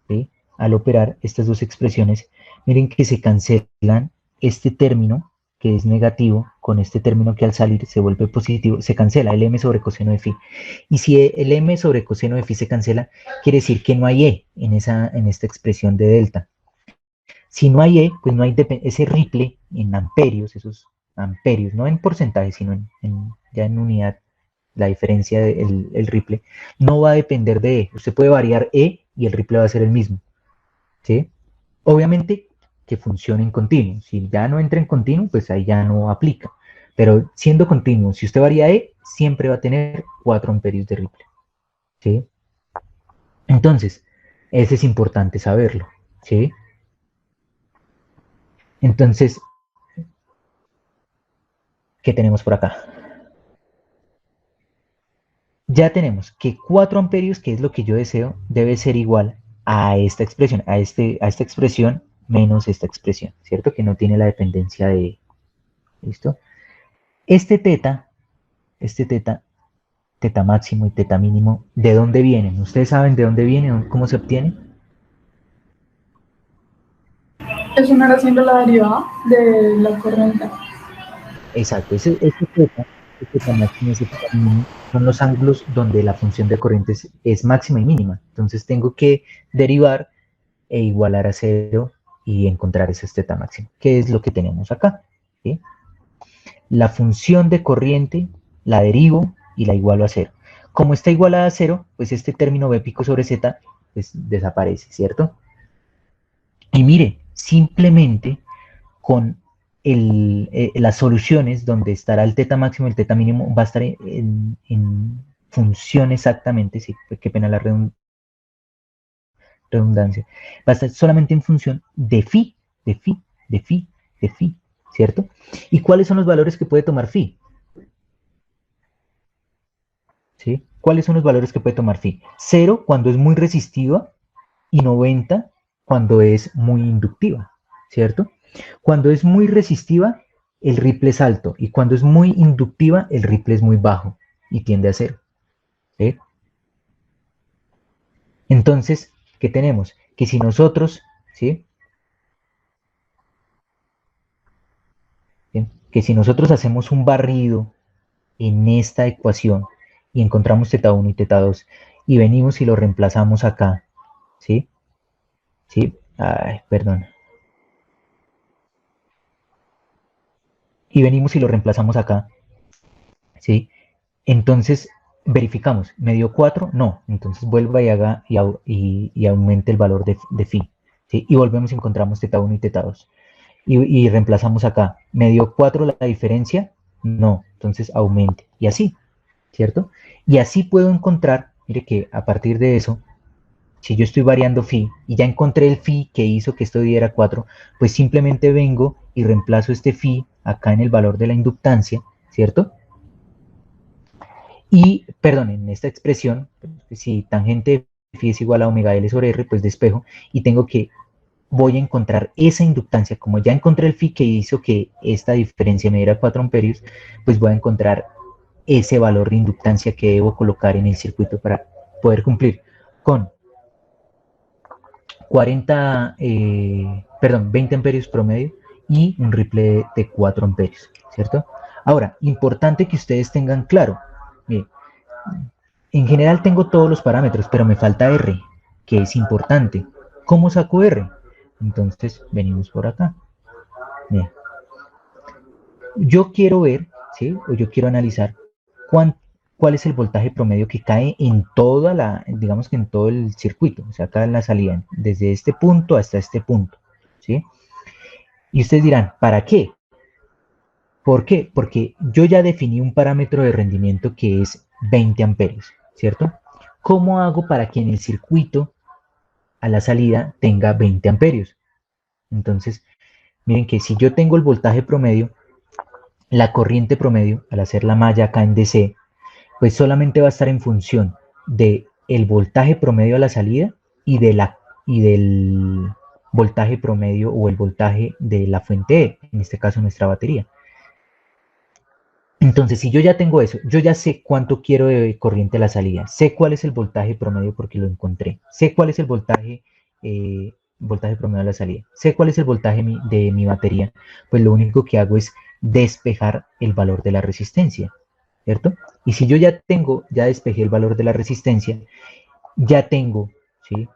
¿sí? Al operar estas dos expresiones, miren que se cancelan este término que es negativo con este término que al salir se vuelve positivo, se cancela el m sobre coseno de phi. Y si el m sobre coseno de phi se cancela, quiere decir que no hay e en esta expresión de delta. Si no hay e, pues no hay ese ripple en amperios, esos amperios, no en porcentaje, sino ya en unidad, la diferencia del ripple, no va a depender de e. Usted puede variar e y el ripple va a ser el mismo, ¿sí? Obviamente que funcione en continuo. Si ya no entra en continuo, pues ahí ya no aplica. Pero siendo continuo, si usted varía e, siempre va a tener 4 amperios de ripple, ¿sí? Entonces, eso es importante saberlo, ¿sí? Entonces, ¿qué tenemos por acá? Ya tenemos que 4 amperios, que es lo que yo deseo, debe ser igual a esta expresión, a esta expresión menos esta expresión, ¿cierto? Que no tiene la dependencia de... ¿Listo? Este teta, teta máximo y teta mínimo, ¿de dónde vienen? ¿Ustedes saben de dónde vienen? ¿Cómo se obtiene? Es una relación de la derivada de la corriente. Exacto, este teta máximo y ese teta mínimo son los ángulos donde la función de corriente es máxima y mínima. Entonces tengo que derivar e igualar a 0 y encontrar ese teta máximo, que es lo que tenemos acá, ¿sí? La función de corriente la derivo y la igualo a 0. Como está igualada a 0, pues este término b pico sobre z pues desaparece, ¿cierto? Y mire, simplemente con las soluciones donde estará el teta máximo y el teta mínimo va a estar en función exactamente, sí, qué pena la redundancia, va a estar solamente en función de phi, de phi, de phi, de phi, ¿cierto? ¿Y cuáles son los valores que puede tomar phi? ¿Sí? ¿Cuáles son los valores que puede tomar phi? 0 cuando es muy resistiva y 90 cuando es muy inductiva, ¿cierto? Cuando es muy resistiva, el ripple es alto, y cuando es muy inductiva, el ripple es muy bajo y tiende a cero. ¿Sí? Entonces, ¿qué tenemos? Que si nosotros, ¿sí? ¿Sí? Que si nosotros hacemos un barrido en esta ecuación y encontramos θ1 y θ2 y venimos y lo reemplazamos acá, ¿sí? ¿Sí? Ay, perdón. Y venimos y lo reemplazamos acá, ¿sí? Entonces verificamos, ¿me dio 4? No, entonces vuelva y haga y aumente el valor de phi, ¿sí? Y volvemos y encontramos θ1 y θ2. Y reemplazamos acá, ¿me dio 4 la diferencia? No, entonces aumente. Y así, ¿cierto? Y así puedo encontrar, mire que a partir de eso, si yo estoy variando phi y ya encontré el phi que hizo que esto diera 4, pues simplemente vengo y reemplazo este phi acá en el valor de la inductancia, ¿cierto? Y, perdón, en esta expresión, si tangente de phi es igual a omega L sobre R, pues despejo y tengo que, voy a encontrar esa inductancia, como ya encontré el phi que hizo que esta diferencia me diera 4 amperios, pues voy a encontrar ese valor de inductancia que debo colocar en el circuito para poder cumplir con 20 amperios promedio y un ripple de 4 amperios, ¿cierto? Ahora, importante que ustedes tengan claro, mire, en general tengo todos los parámetros, pero me falta R, que es importante. ¿Cómo saco R? Entonces, venimos por acá. Mira. Yo quiero ver, ¿sí? O yo quiero analizar cuál es el voltaje promedio que cae en toda la, digamos que en todo el circuito, o sea, acá en la salida, desde este punto hasta este punto, ¿sí? Y ustedes dirán, ¿para qué? ¿Por qué? Porque yo ya definí un parámetro de rendimiento que es 20 amperios, ¿cierto? ¿Cómo hago para que en el circuito a la salida tenga 20 amperios? Entonces, miren que si yo tengo el voltaje promedio, la corriente promedio, al hacer la malla acá en DC, pues solamente va a estar en función de el voltaje promedio a la salida y del voltaje promedio o el voltaje de la fuente E, en este caso nuestra batería. Entonces, si yo ya tengo eso, yo ya sé cuánto quiero de corriente a la salida, sé cuál es el voltaje promedio porque lo encontré, sé cuál es el voltaje promedio a la salida, sé cuál es el voltaje de mi batería, pues lo único que hago es despejar el valor de la resistencia, ¿cierto? Y si yo ya despejé el valor de la resistencia, ya tengo, ¿sí?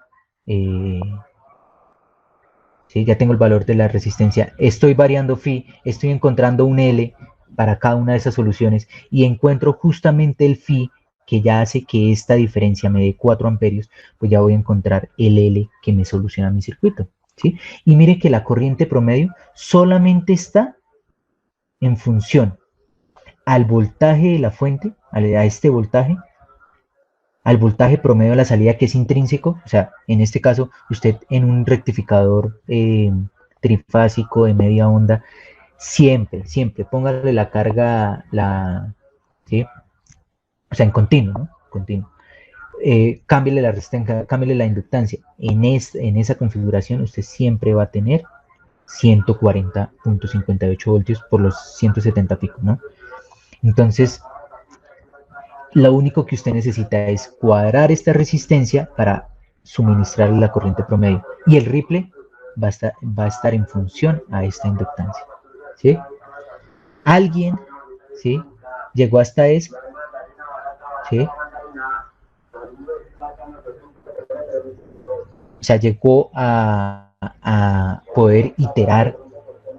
¿Sí? Ya tengo el valor de la resistencia, estoy variando phi, estoy encontrando un L para cada una de esas soluciones y encuentro justamente el phi que ya hace que esta diferencia me dé 4 amperios, pues ya voy a encontrar el L que me soluciona mi circuito, ¿sí? Y mire que la corriente promedio solamente está en función al voltaje de la fuente, a este voltaje, al voltaje promedio de la salida que es intrínseco, o sea, en este caso, usted en un rectificador trifásico de media onda, siempre póngale la carga, ¿sí? O sea, en continuo, ¿no? Continuo. Cámbiale la resistencia, cámbiale la inductancia. En esa configuración usted siempre va a tener 140.58 voltios por los 170 pico, ¿no? Entonces, lo único que usted necesita es cuadrar esta resistencia para suministrar la corriente promedio. Y el ripple va a estar en función a esta inductancia, ¿sí? Alguien, ¿sí? Llegó hasta eso, ¿sí? O sea, llegó a poder iterar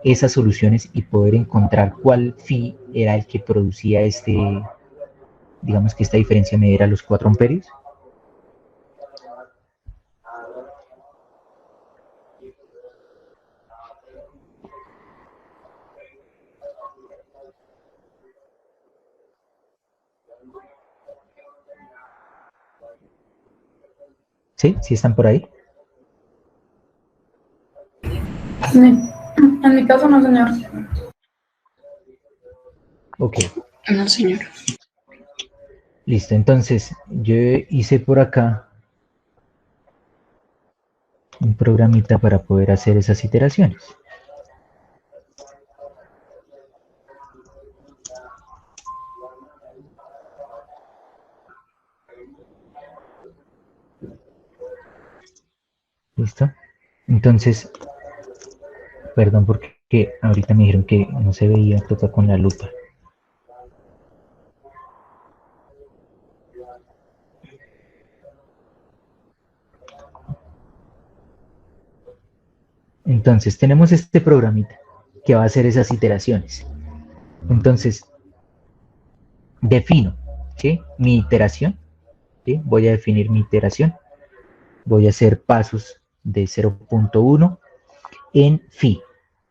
esas soluciones y poder encontrar cuál phi era el que producía digamos que esta diferencia me diera los 4 amperios. ¿Sí? ¿Sí están por ahí? Sí. En mi caso no, señor. Ok. No, señor. Listo, entonces yo hice por acá un programita para poder hacer esas iteraciones. ¿Listo? Entonces, perdón porque ahorita me dijeron que no se veía, toca con la lupa. Entonces, tenemos este programita que va a hacer esas iteraciones. Entonces, defino, ¿sí?, mi iteración, ¿sí? Voy a definir mi iteración. Voy a hacer pasos de 0.1 en phi,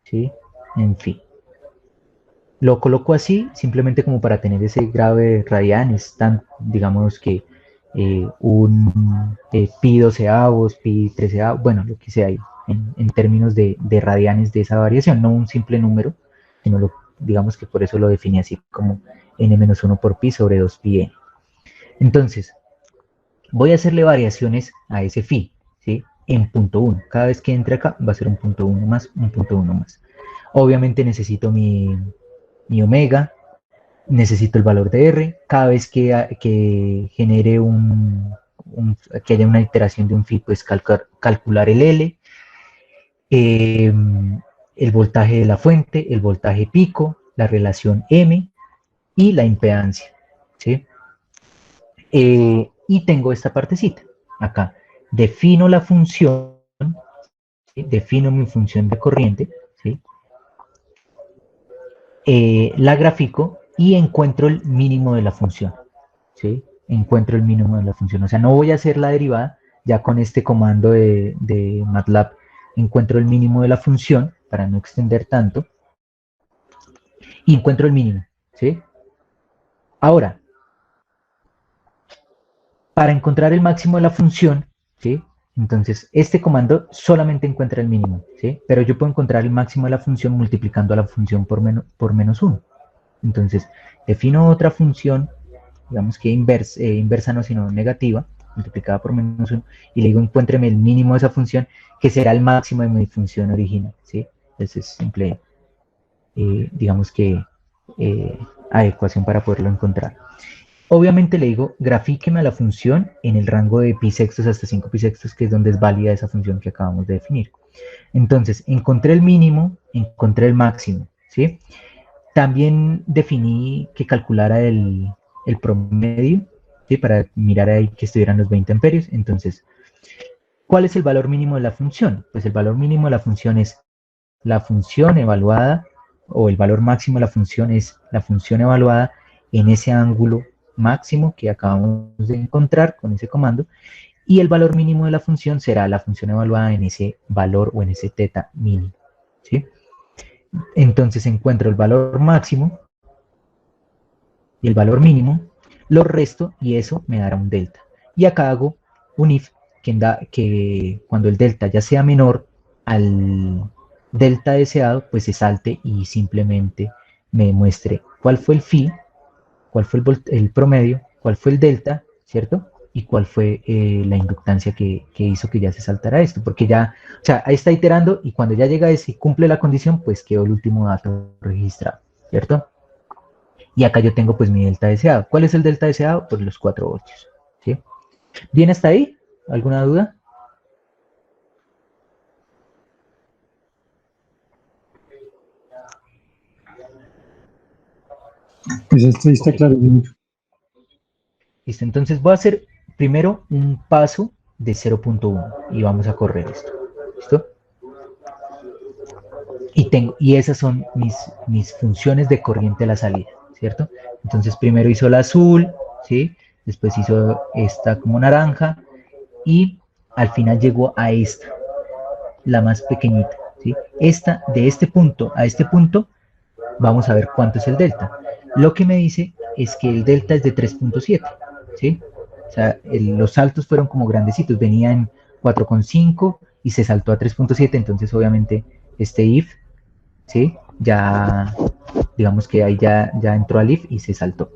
¿sí? En phi. Lo coloco así, simplemente como para tener ese grado de radianes, digamos que un pi doceavos, pi treceavos, bueno, lo que sea ahí, en términos de radianes de esa variación, no un simple número, sino digamos que por eso lo definí así como n-1 por pi sobre 2 pi n. Entonces, voy a hacerle variaciones a ese phi, ¿sí?, en punto 1. Cada vez que entre acá va a ser un punto 1 más, un punto 1 más. Obviamente necesito mi omega, necesito el valor de R. Cada vez que genere que haya una iteración de un phi, pues calcular el L, el voltaje de la fuente, el voltaje pico, la relación M y la impedancia, ¿sí? Y tengo esta partecita acá. Defino la función, ¿sí?, defino mi función de corriente, ¿sí?, la grafico y encuentro el mínimo de la función, ¿sí? Encuentro el mínimo de la función. O sea, no voy a hacer la derivada, ya con este comando de MATLAB encuentro el mínimo de la función, para no extender tanto, y encuentro el mínimo, ¿sí? Ahora, para encontrar el máximo de la función, ¿sí?, entonces este comando solamente encuentra el mínimo, ¿sí?, pero yo puedo encontrar el máximo de la función multiplicando a la función por menos 1. Entonces, defino otra función, digamos que inversa no, sino negativa, multiplicada por menos 1, y le digo, encuéntreme el mínimo de esa función, que será el máximo de mi función original, ¿sí? Esa es simple, digamos que, adecuación para poderlo encontrar. Obviamente le digo, grafíqueme a la función en el rango de pi sextos hasta 5 pi sextos, que es donde es válida esa función que acabamos de definir. Entonces, encontré el mínimo, encontré el máximo, ¿sí? También definí que calculara el promedio, ¿sí?, para mirar ahí que estuvieran los 20 amperios. Entonces, ¿cuál es el valor mínimo de la función? Pues el valor mínimo de la función es la función evaluada, o el valor máximo de la función es la función evaluada en ese ángulo máximo que acabamos de encontrar con ese comando, y el valor mínimo de la función será la función evaluada en ese valor o en ese teta mínimo, ¿sí? Entonces encuentro el valor máximo y el valor mínimo, lo resto y eso me dará un delta. Y acá hago un if que cuando el delta ya sea menor al delta deseado, pues se salte y simplemente me muestre cuál fue el phi, cuál fue el promedio, cuál fue el delta, ¿cierto? Y cuál fue la inductancia que hizo que ya se saltara esto, porque ya, o sea, ahí está iterando y cuando ya llega ese y cumple la condición, pues quedó el último dato registrado, ¿cierto? Y acá yo tengo pues mi delta deseado. ¿Cuál es el delta deseado? Pues los 4 voltios, ¿sí? ¿Bien hasta ahí? ¿Alguna duda? Pues esto está claro. Listo, entonces voy a hacer primero un paso de 0.1 y vamos a correr esto, ¿listo? Y esas son mis funciones de corriente a la salida, ¿cierto? Entonces primero hizo la azul, ¿sí? Después hizo esta como naranja y al final llegó a esta, la más pequeñita, ¿sí? Esta, de este punto a este punto, vamos a ver cuánto es el delta. Lo que me dice es que el delta es de 3.7, ¿sí? O sea, los saltos fueron como grandecitos, venía en 4.5 y se saltó a 3.7, entonces obviamente este if, ¿sí?, ya, digamos que ahí ya entró al if y se saltó.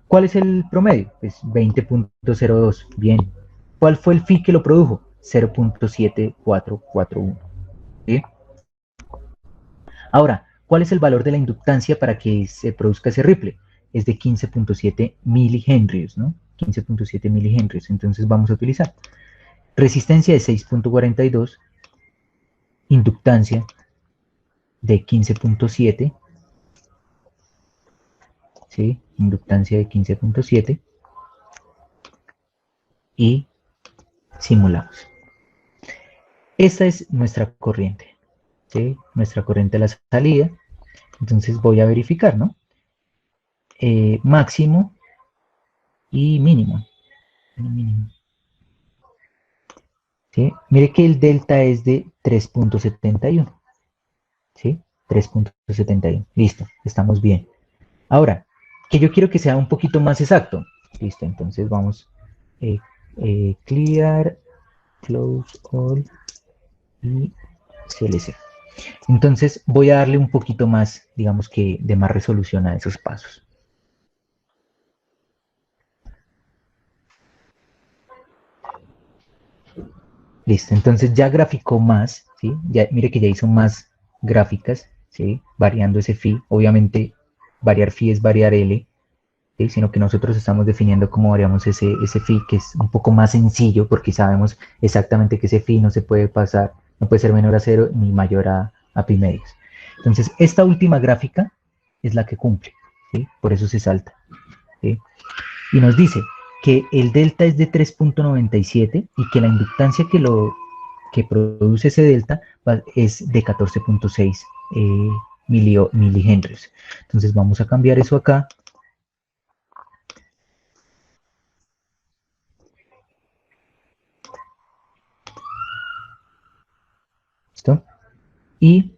¿Cuál es el promedio? Pues 20.02, bien. ¿Cuál fue el phi que lo produjo? 0.7441, ¿sí? Ahora, ¿cuál es el valor de la inductancia para que se produzca ese ripple? Es de 15.7 milihenrios, ¿no? 15.7 milihenrios, entonces vamos a utilizar resistencia de 6.42, inductancia de 15.7, ¿sí? Inductancia de 15.7 y simulamos. Esta es nuestra corriente, ¿sí? Nuestra corriente a la salida. Entonces voy a verificar, ¿no? Máximo y mínimo. ¿Sí? Mire que el delta es de 3.71. ¿Sí? 3.71. Listo, estamos bien. Ahora, que yo quiero que sea un poquito más exacto. Listo, entonces vamos clear, close all y CLC. Entonces voy a darle un poquito más, digamos que de más resolución a esos pasos. Listo, entonces ya graficó más, ¿sí? Ya, mire que ya hizo más gráficas, ¿sí? Variando ese phi. Obviamente, variar phi es variar L, ¿sí? Sino que nosotros estamos definiendo cómo variamos ese phi, que es un poco más sencillo, porque sabemos exactamente que ese phi no se puede pasar, no puede ser menor a 0 ni mayor a pi medios. Entonces, esta última gráfica es la que cumple, ¿sí? Por eso se salta, ¿sí? Y nos dice que el delta es de 3.97 y que la inductancia que produce ese delta es de 14.6 milihenrios. Entonces vamos a cambiar eso acá. ¿Listo? Y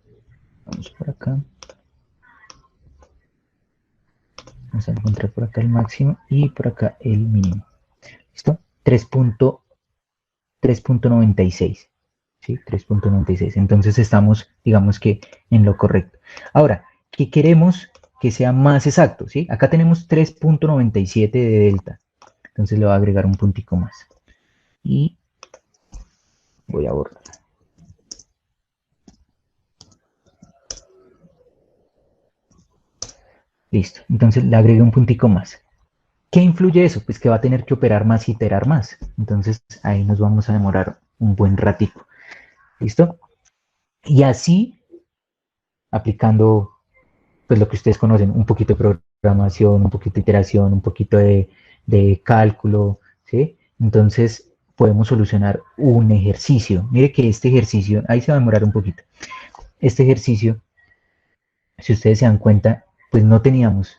vamos por acá. Vamos a encontrar por acá el máximo y por acá el mínimo. ¿Listo? 3.96. ¿Sí? 3.96. Entonces estamos, digamos que, en lo correcto. Ahora, ¿qué queremos que sea más exacto? ¿Sí? Acá tenemos 3.97 de delta. Entonces le voy a agregar un puntico más. Y voy a borrar. Listo. Entonces le agregué un puntico más. ¿Qué influye eso? Pues que va a tener que operar más y iterar más. Entonces ahí nos vamos a demorar un buen ratito. ¿Listo? Y así, aplicando pues lo que ustedes conocen, un poquito de programación, un poquito de iteración, un poquito de cálculo, ¿sí? Entonces podemos solucionar un ejercicio. Mire que este ejercicio, ahí se va a demorar un poquito. Este ejercicio, si ustedes se dan cuenta, pues no teníamos,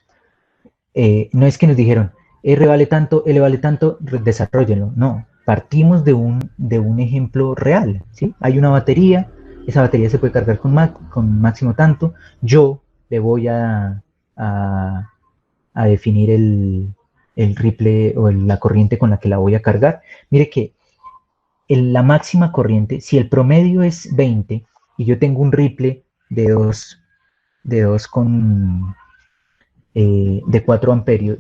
no es que nos dijeron, R vale tanto, L vale tanto, desarrollenlo. No, partimos de un ejemplo real, ¿sí? Hay una batería, esa batería se puede cargar con máximo tanto, yo le voy a definir el ripple o la corriente con la que la voy a cargar. Mire que la máxima corriente, si el promedio es 20 y yo tengo un ripple de 2 con de 4 amperios,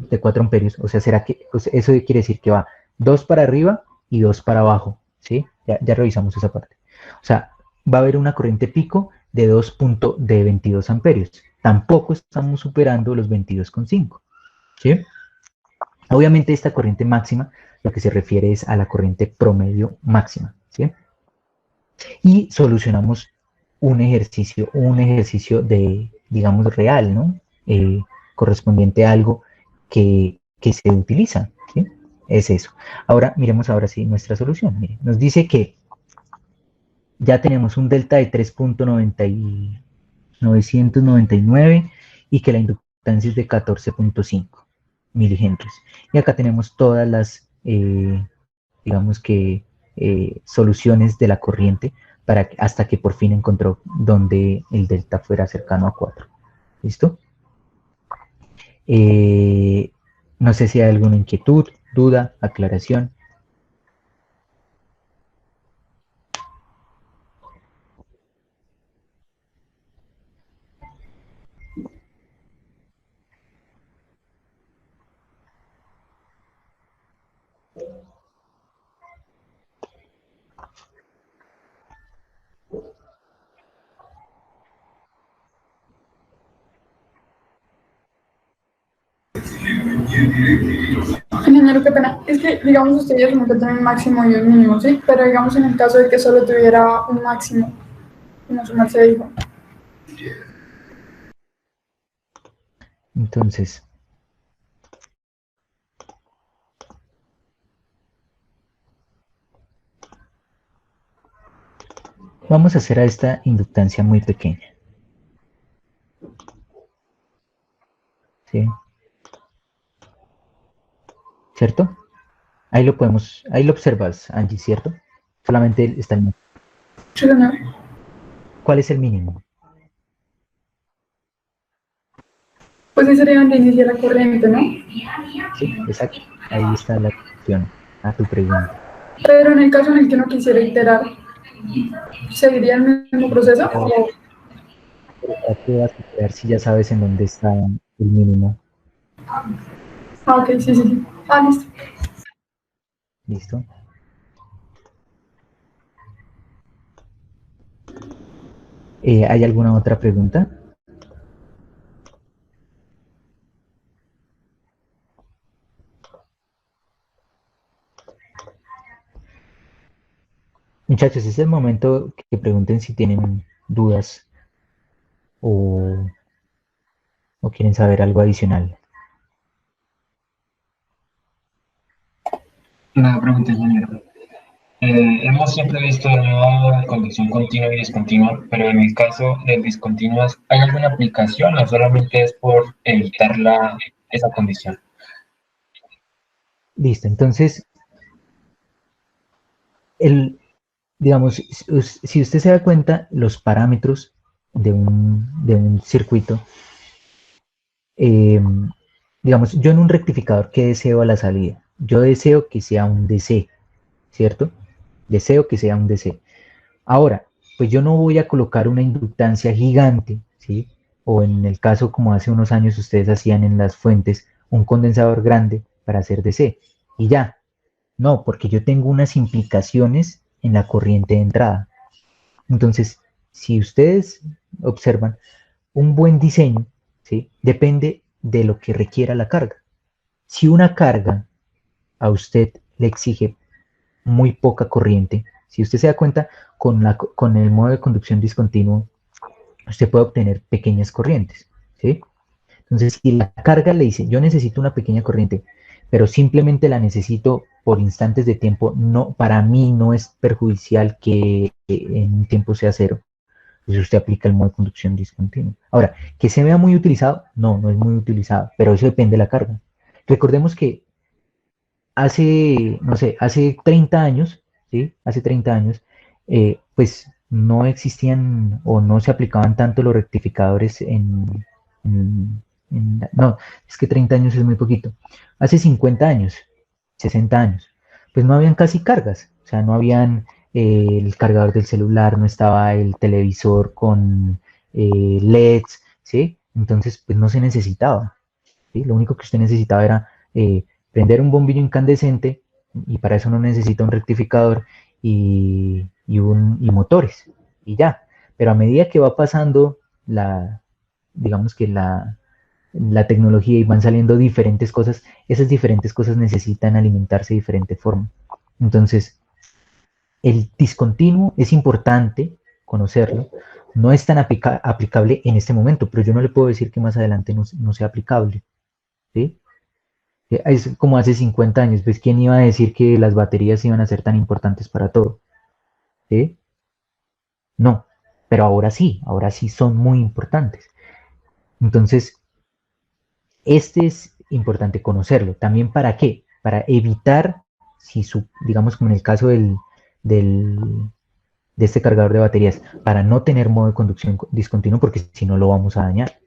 o sea, será que pues eso quiere decir que va 2 para arriba y 2 para abajo, ¿sí? Ya revisamos esa parte. O sea, va a haber una corriente pico de 22 amperios. Tampoco estamos superando los 22,5, ¿sí? Obviamente esta corriente máxima lo que se refiere es a la corriente promedio máxima, ¿sí? Y solucionamos un ejercicio de, digamos, real, ¿no? Correspondiente a algo que se utiliza, ¿sí? Es eso. Ahora, miremos ahora sí nuestra solución. Mire, nos dice que ya tenemos un delta de 3.999 y que la inductancia es de 14.5 milihenrios. Y acá tenemos todas las, digamos que, soluciones de la corriente hasta que por fin encontró donde el delta fuera cercano a 4. ¿Listo? No sé si hay alguna inquietud, duda, aclaración. Ingeniero, Maestro, qué pena. Es que, digamos, ustedes nunca tienen un máximo y un mínimo, ¿sí? Pero digamos, en el caso de que solo tuviera un máximo, como su merced dijo. Entonces, vamos a hacer a esta inductancia muy pequeña. ¿Sí? ¿Cierto? Ahí lo podemos, ahí lo observas, Angie, ¿cierto? Solamente está el... Sí, señor. ¿Cuál es el mínimo? Pues ese sería donde inicia la corriente, ¿no? Sí, exacto. Ahí está la opción a tu pregunta. Pero en el caso en el que no quisiera iterar, ¿seguiría el mismo proceso? O... ¿Para qué vas a crear si ya sabes en dónde está el mínimo? Ah, ok, sí, sí, sí. Ah, listo. ¿Listo? ¿Hay alguna otra pregunta? Muchachos, es el momento que pregunten si tienen dudas o, o quieren saber algo adicional. Una pregunta, ingeniero. Hemos siempre visto el modo de conducción continua y discontinua, pero en el caso del discontinuo, ¿hay alguna aplicación o solamente es por evitar esa condición? Listo, entonces, digamos, si usted se da cuenta, los parámetros de un circuito, digamos, yo en un rectificador, ¿qué deseo a la salida? Yo deseo que sea un DC, ¿cierto? Deseo que sea un DC. Ahora, pues yo no voy a colocar una inductancia gigante, ¿sí? O en el caso como hace unos años ustedes hacían en las fuentes, un condensador grande para hacer DC. Y ya, no, porque yo tengo unas implicaciones en la corriente de entrada. Entonces, si ustedes observan, un buen diseño, ¿sí? Depende de lo que requiera la carga. Si una carga a usted le exige muy poca corriente, si usted se da cuenta, con el modo de conducción discontinuo, usted puede obtener pequeñas corrientes, ¿sí? Entonces, si la carga le dice, yo necesito una pequeña corriente, pero simplemente la necesito por instantes de tiempo, no, para mí no es perjudicial que en un tiempo sea cero. Entonces usted aplica el modo de conducción discontinuo. Ahora, que se vea muy utilizado, no, no es muy utilizado, pero eso depende de la carga. Recordemos que hace, no sé, hace 30 años, ¿sí? Hace 30 años, pues no existían o no se aplicaban tanto los rectificadores no, es que 30 años es muy poquito. Hace 50 años, 60 años, pues no habían casi cargas, o sea, no habían el cargador del celular, no estaba el televisor con LEDs, ¿sí? Entonces, pues no se necesitaba, ¿sí? Lo único que usted necesitaba era prender un bombillo incandescente y para eso no necesita un rectificador y motores y ya. Pero a medida que va pasando digamos que la tecnología y van saliendo diferentes cosas, esas diferentes cosas necesitan alimentarse de diferente forma. Entonces, el discontinuo es importante conocerlo, no es tan aplicable en este momento, pero yo no le puedo decir que más adelante no sea aplicable, ¿sí? Es como hace 50 años, pues ¿quién iba a decir que las baterías iban a ser tan importantes para todo? ¿Sí? No, pero ahora sí son muy importantes. Entonces, este es importante conocerlo. ¿También para qué? Para evitar, digamos como en el caso del, de este cargador de baterías, para no tener modo de conducción discontinuo, porque si no lo vamos a dañar.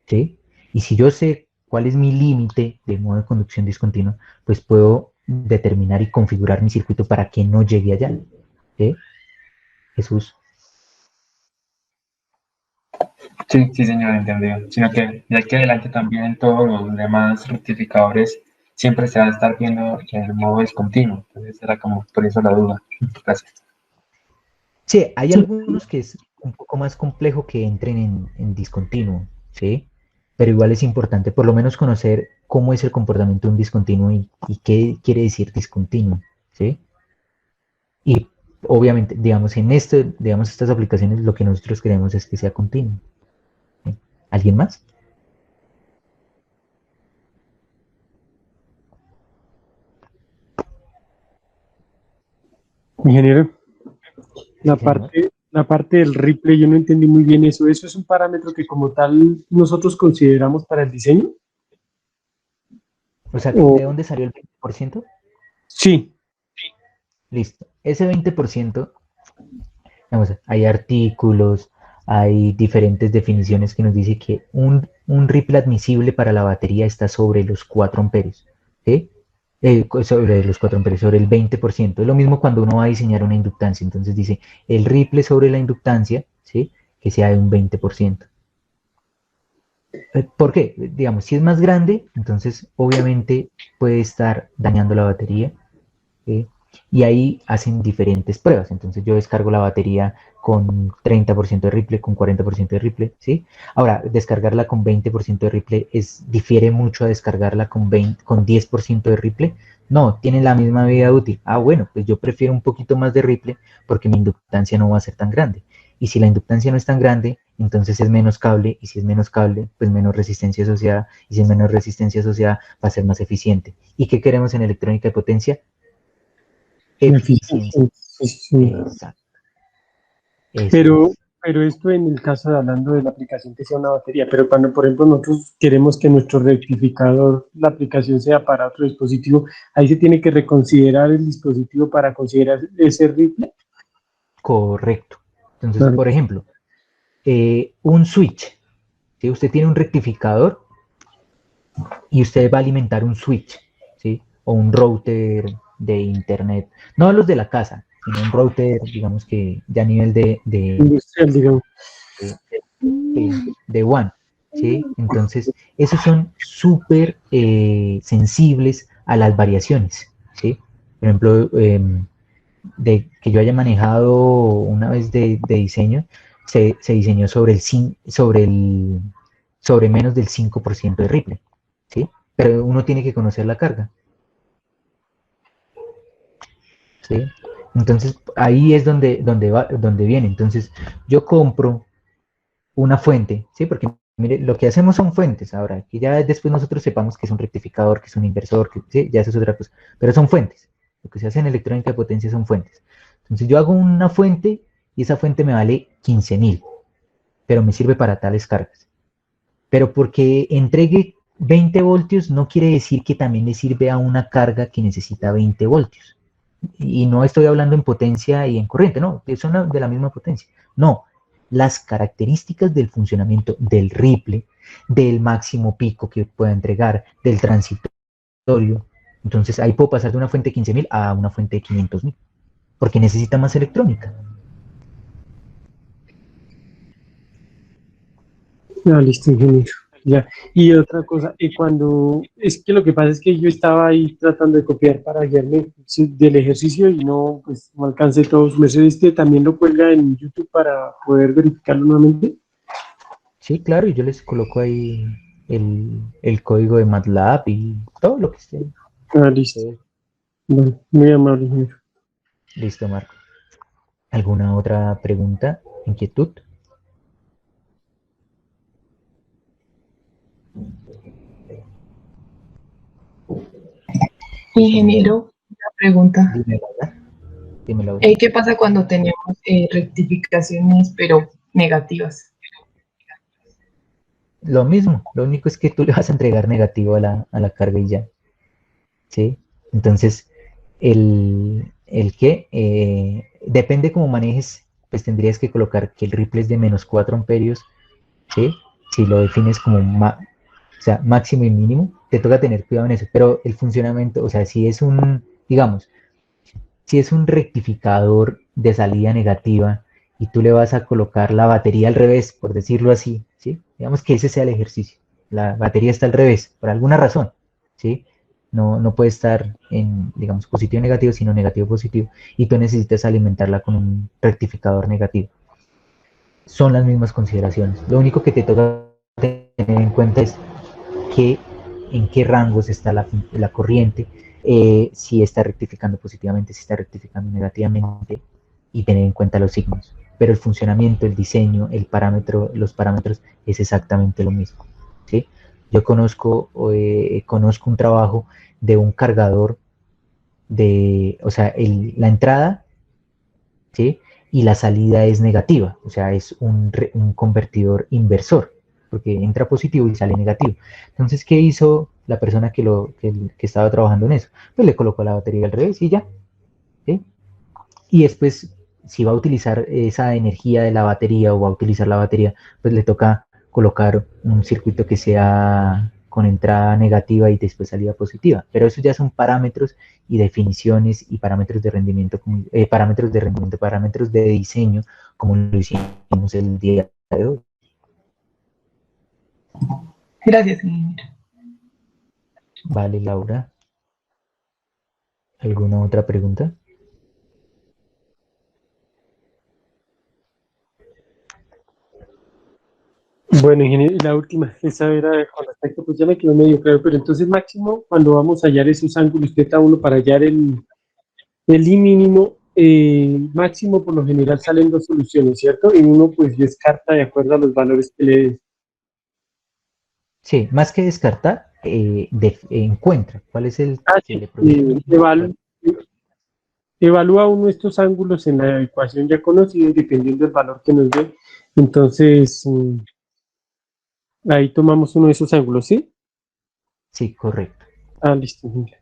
¿Sí? Y si yo sé cuál es mi límite de modo de conducción discontinuo, pues puedo determinar y configurar mi circuito para que no llegue allá. ¿Sí? Jesús. Sí, sí, señor, entendido. Sino que de aquí adelante también en todos los demás rectificadores siempre se va a estar viendo el modo discontinuo. Entonces era como por eso la duda. Gracias. Sí, hay Sí, algunos que es un poco más complejo que entren en discontinuo, ¿sí? pero igual es importante por lo menos conocer cómo es el comportamiento de un discontinuo y qué quiere decir discontinuo, ¿sí? Y obviamente, digamos, digamos, estas aplicaciones lo que nosotros queremos es que sea continuo. ¿Sí? ¿Alguien más? Ingeniero, la Sí, señor. la parte del Ripley, yo no entendí muy bien eso. ¿Eso es un parámetro que como tal nosotros consideramos para el diseño? O sea, O, ¿de dónde salió el 20%? sí, Listo. Ese 20%, vamos, hay artículos, hay diferentes definiciones que nos dice que un ripple admisible para la batería está sobre los 4 amperios, ¿sí? Sobre los 4 amperios, sobre el 20%. Es lo mismo cuando uno va a diseñar una inductancia. Entonces dice, el ripple sobre la inductancia, ¿sí? Que sea de un 20%. ¿Por qué? Digamos, si es más grande, entonces obviamente puede estar dañando la batería, ¿sí? Y ahí hacen diferentes pruebas. Entonces yo descargo la batería con 30% de ripple, con 40% de ripple, ¿sí? Ahora, descargarla con 20% de ripple difiere mucho a descargarla con 10% de ripple. No, tiene la misma vida útil. Ah, bueno, pues yo prefiero un poquito más de ripple porque mi inductancia no va a ser tan grande. Y si la inductancia no es tan grande, entonces es menos cable, y si es menos cable, pues menos resistencia asociada, y si es menos resistencia asociada, va a ser más eficiente. ¿Y qué queremos en electrónica de potencia? Eficiencia. sí. Exacto. Eso Pero, es. pero esto en el caso de hablando de la aplicación que sea una batería, pero cuando, por ejemplo, nosotros queremos que nuestro rectificador, la aplicación sea para otro dispositivo, ahí se tiene que reconsiderar el dispositivo para considerar ese Ripley. Correcto. Entonces, Claro. por ejemplo, un switch. ¿Sí? Usted tiene un rectificador y usted va a alimentar un switch, ¿sí? O un router de internet. No los de la casa, sino un router, digamos que ya a nivel Industrial, digamos. de WAN, ¿sí? Entonces, esos son súper sensibles a las variaciones, ¿sí? Por ejemplo, de que yo haya manejado una vez de diseño, se diseñó sobre menos del 5% de ripple, ¿sí? Pero uno tiene que conocer la carga, ¿sí? Entonces, ahí es donde viene. Entonces, yo compro una fuente, ¿sí? Porque mire, lo que hacemos son fuentes ahora, que ya después nosotros sepamos que es un rectificador, que es un inversor, que ¿sí? Ya eso es otra cosa, pero son fuentes. Lo que se hace en electrónica de potencia son fuentes. Entonces yo hago una fuente y esa fuente me vale 15.000, pero me sirve para tales cargas. Pero porque entregue 20 voltios no quiere decir que también le sirve a una carga que necesita 20 voltios. Y no estoy hablando en potencia y en corriente, no, son de la misma potencia. No, las características del funcionamiento del ripple, del máximo pico que pueda entregar, del transitorio. Entonces ahí puedo pasar de una fuente de 15.000 a una fuente de 500.000, porque necesita más electrónica. Ah, listo, ingeniero. Ya. Y otra cosa, y cuando, es que lo que pasa es que yo estaba ahí tratando de copiar para guiarme del ejercicio y no, pues no alcancé todos. ¿Mercedes también lo cuelga en YouTube para poder verificarlo nuevamente? Sí, claro, y yo les coloco ahí el código de MATLAB y todo lo que esté. Ah, listo. Bueno, muy amable, ingeniero. Listo, Marco. ¿Alguna otra pregunta, inquietud? Ingeniero, una pregunta. Dime, Laura. Dime, Laura. ¿Qué pasa cuando tenemos rectificaciones pero negativas? Lo mismo, lo único es que tú le vas a entregar negativo a la carga y ya. ¿Sí? Entonces, el que depende cómo manejes, pues tendrías que colocar que el ripple es de menos 4 amperios, ¿sí? Si lo defines como o sea, máximo y mínimo, te toca tener cuidado en eso, pero el funcionamiento, o sea, si es digamos, si es un rectificador de salida negativa y tú le vas a colocar la batería al revés, por decirlo así, ¿sí? Digamos que ese sea el ejercicio. La batería está al revés, por alguna razón, ¿sí? No puede estar en, digamos, positivo negativo, sino negativo positivo, y tú necesitas alimentarla con un rectificador negativo. Son las mismas consideraciones. Lo único que te toca tener en cuenta es que en qué rangos está la corriente, si está rectificando positivamente, si está rectificando negativamente, y tener en cuenta los signos. Pero el funcionamiento, el diseño, el parámetro, los parámetros es exactamente lo mismo, ¿sí? Yo conozco un trabajo de un cargador o sea, la entrada, ¿sí? Y la salida es negativa, o sea, es un convertidor inversor, porque entra positivo y sale negativo. Entonces, ¿qué hizo la persona que estaba trabajando en eso? Pues le colocó la batería al revés y ya, ¿sí? Y después, si va a utilizar esa energía de la batería o va a utilizar la batería, pues le toca colocar un circuito que sea con entrada negativa y después salida positiva. Pero eso ya son parámetros y definiciones y parámetros de rendimiento, parámetros de diseño, como lo hicimos el día de hoy. Gracias, ingeniero. Vale, Laura. ¿Alguna otra pregunta? Bueno, ingeniero, y la última, esa era con respecto, pues ya me quedó medio claro, pero entonces máximo, cuando vamos a hallar esos ángulos θ1 para hallar el I mínimo, máximo por lo general salen dos soluciones, ¿cierto? Y uno pues descarta de acuerdo a los valores que le des. Sí, más que descartar, encuentra cuál es el Ah, que sí, le produce. evalúa uno estos ángulos en la ecuación ya conocida y dependiendo del valor que nos dé, entonces ahí tomamos uno de esos ángulos, ¿sí? Sí, correcto. Ah, listo. Mira.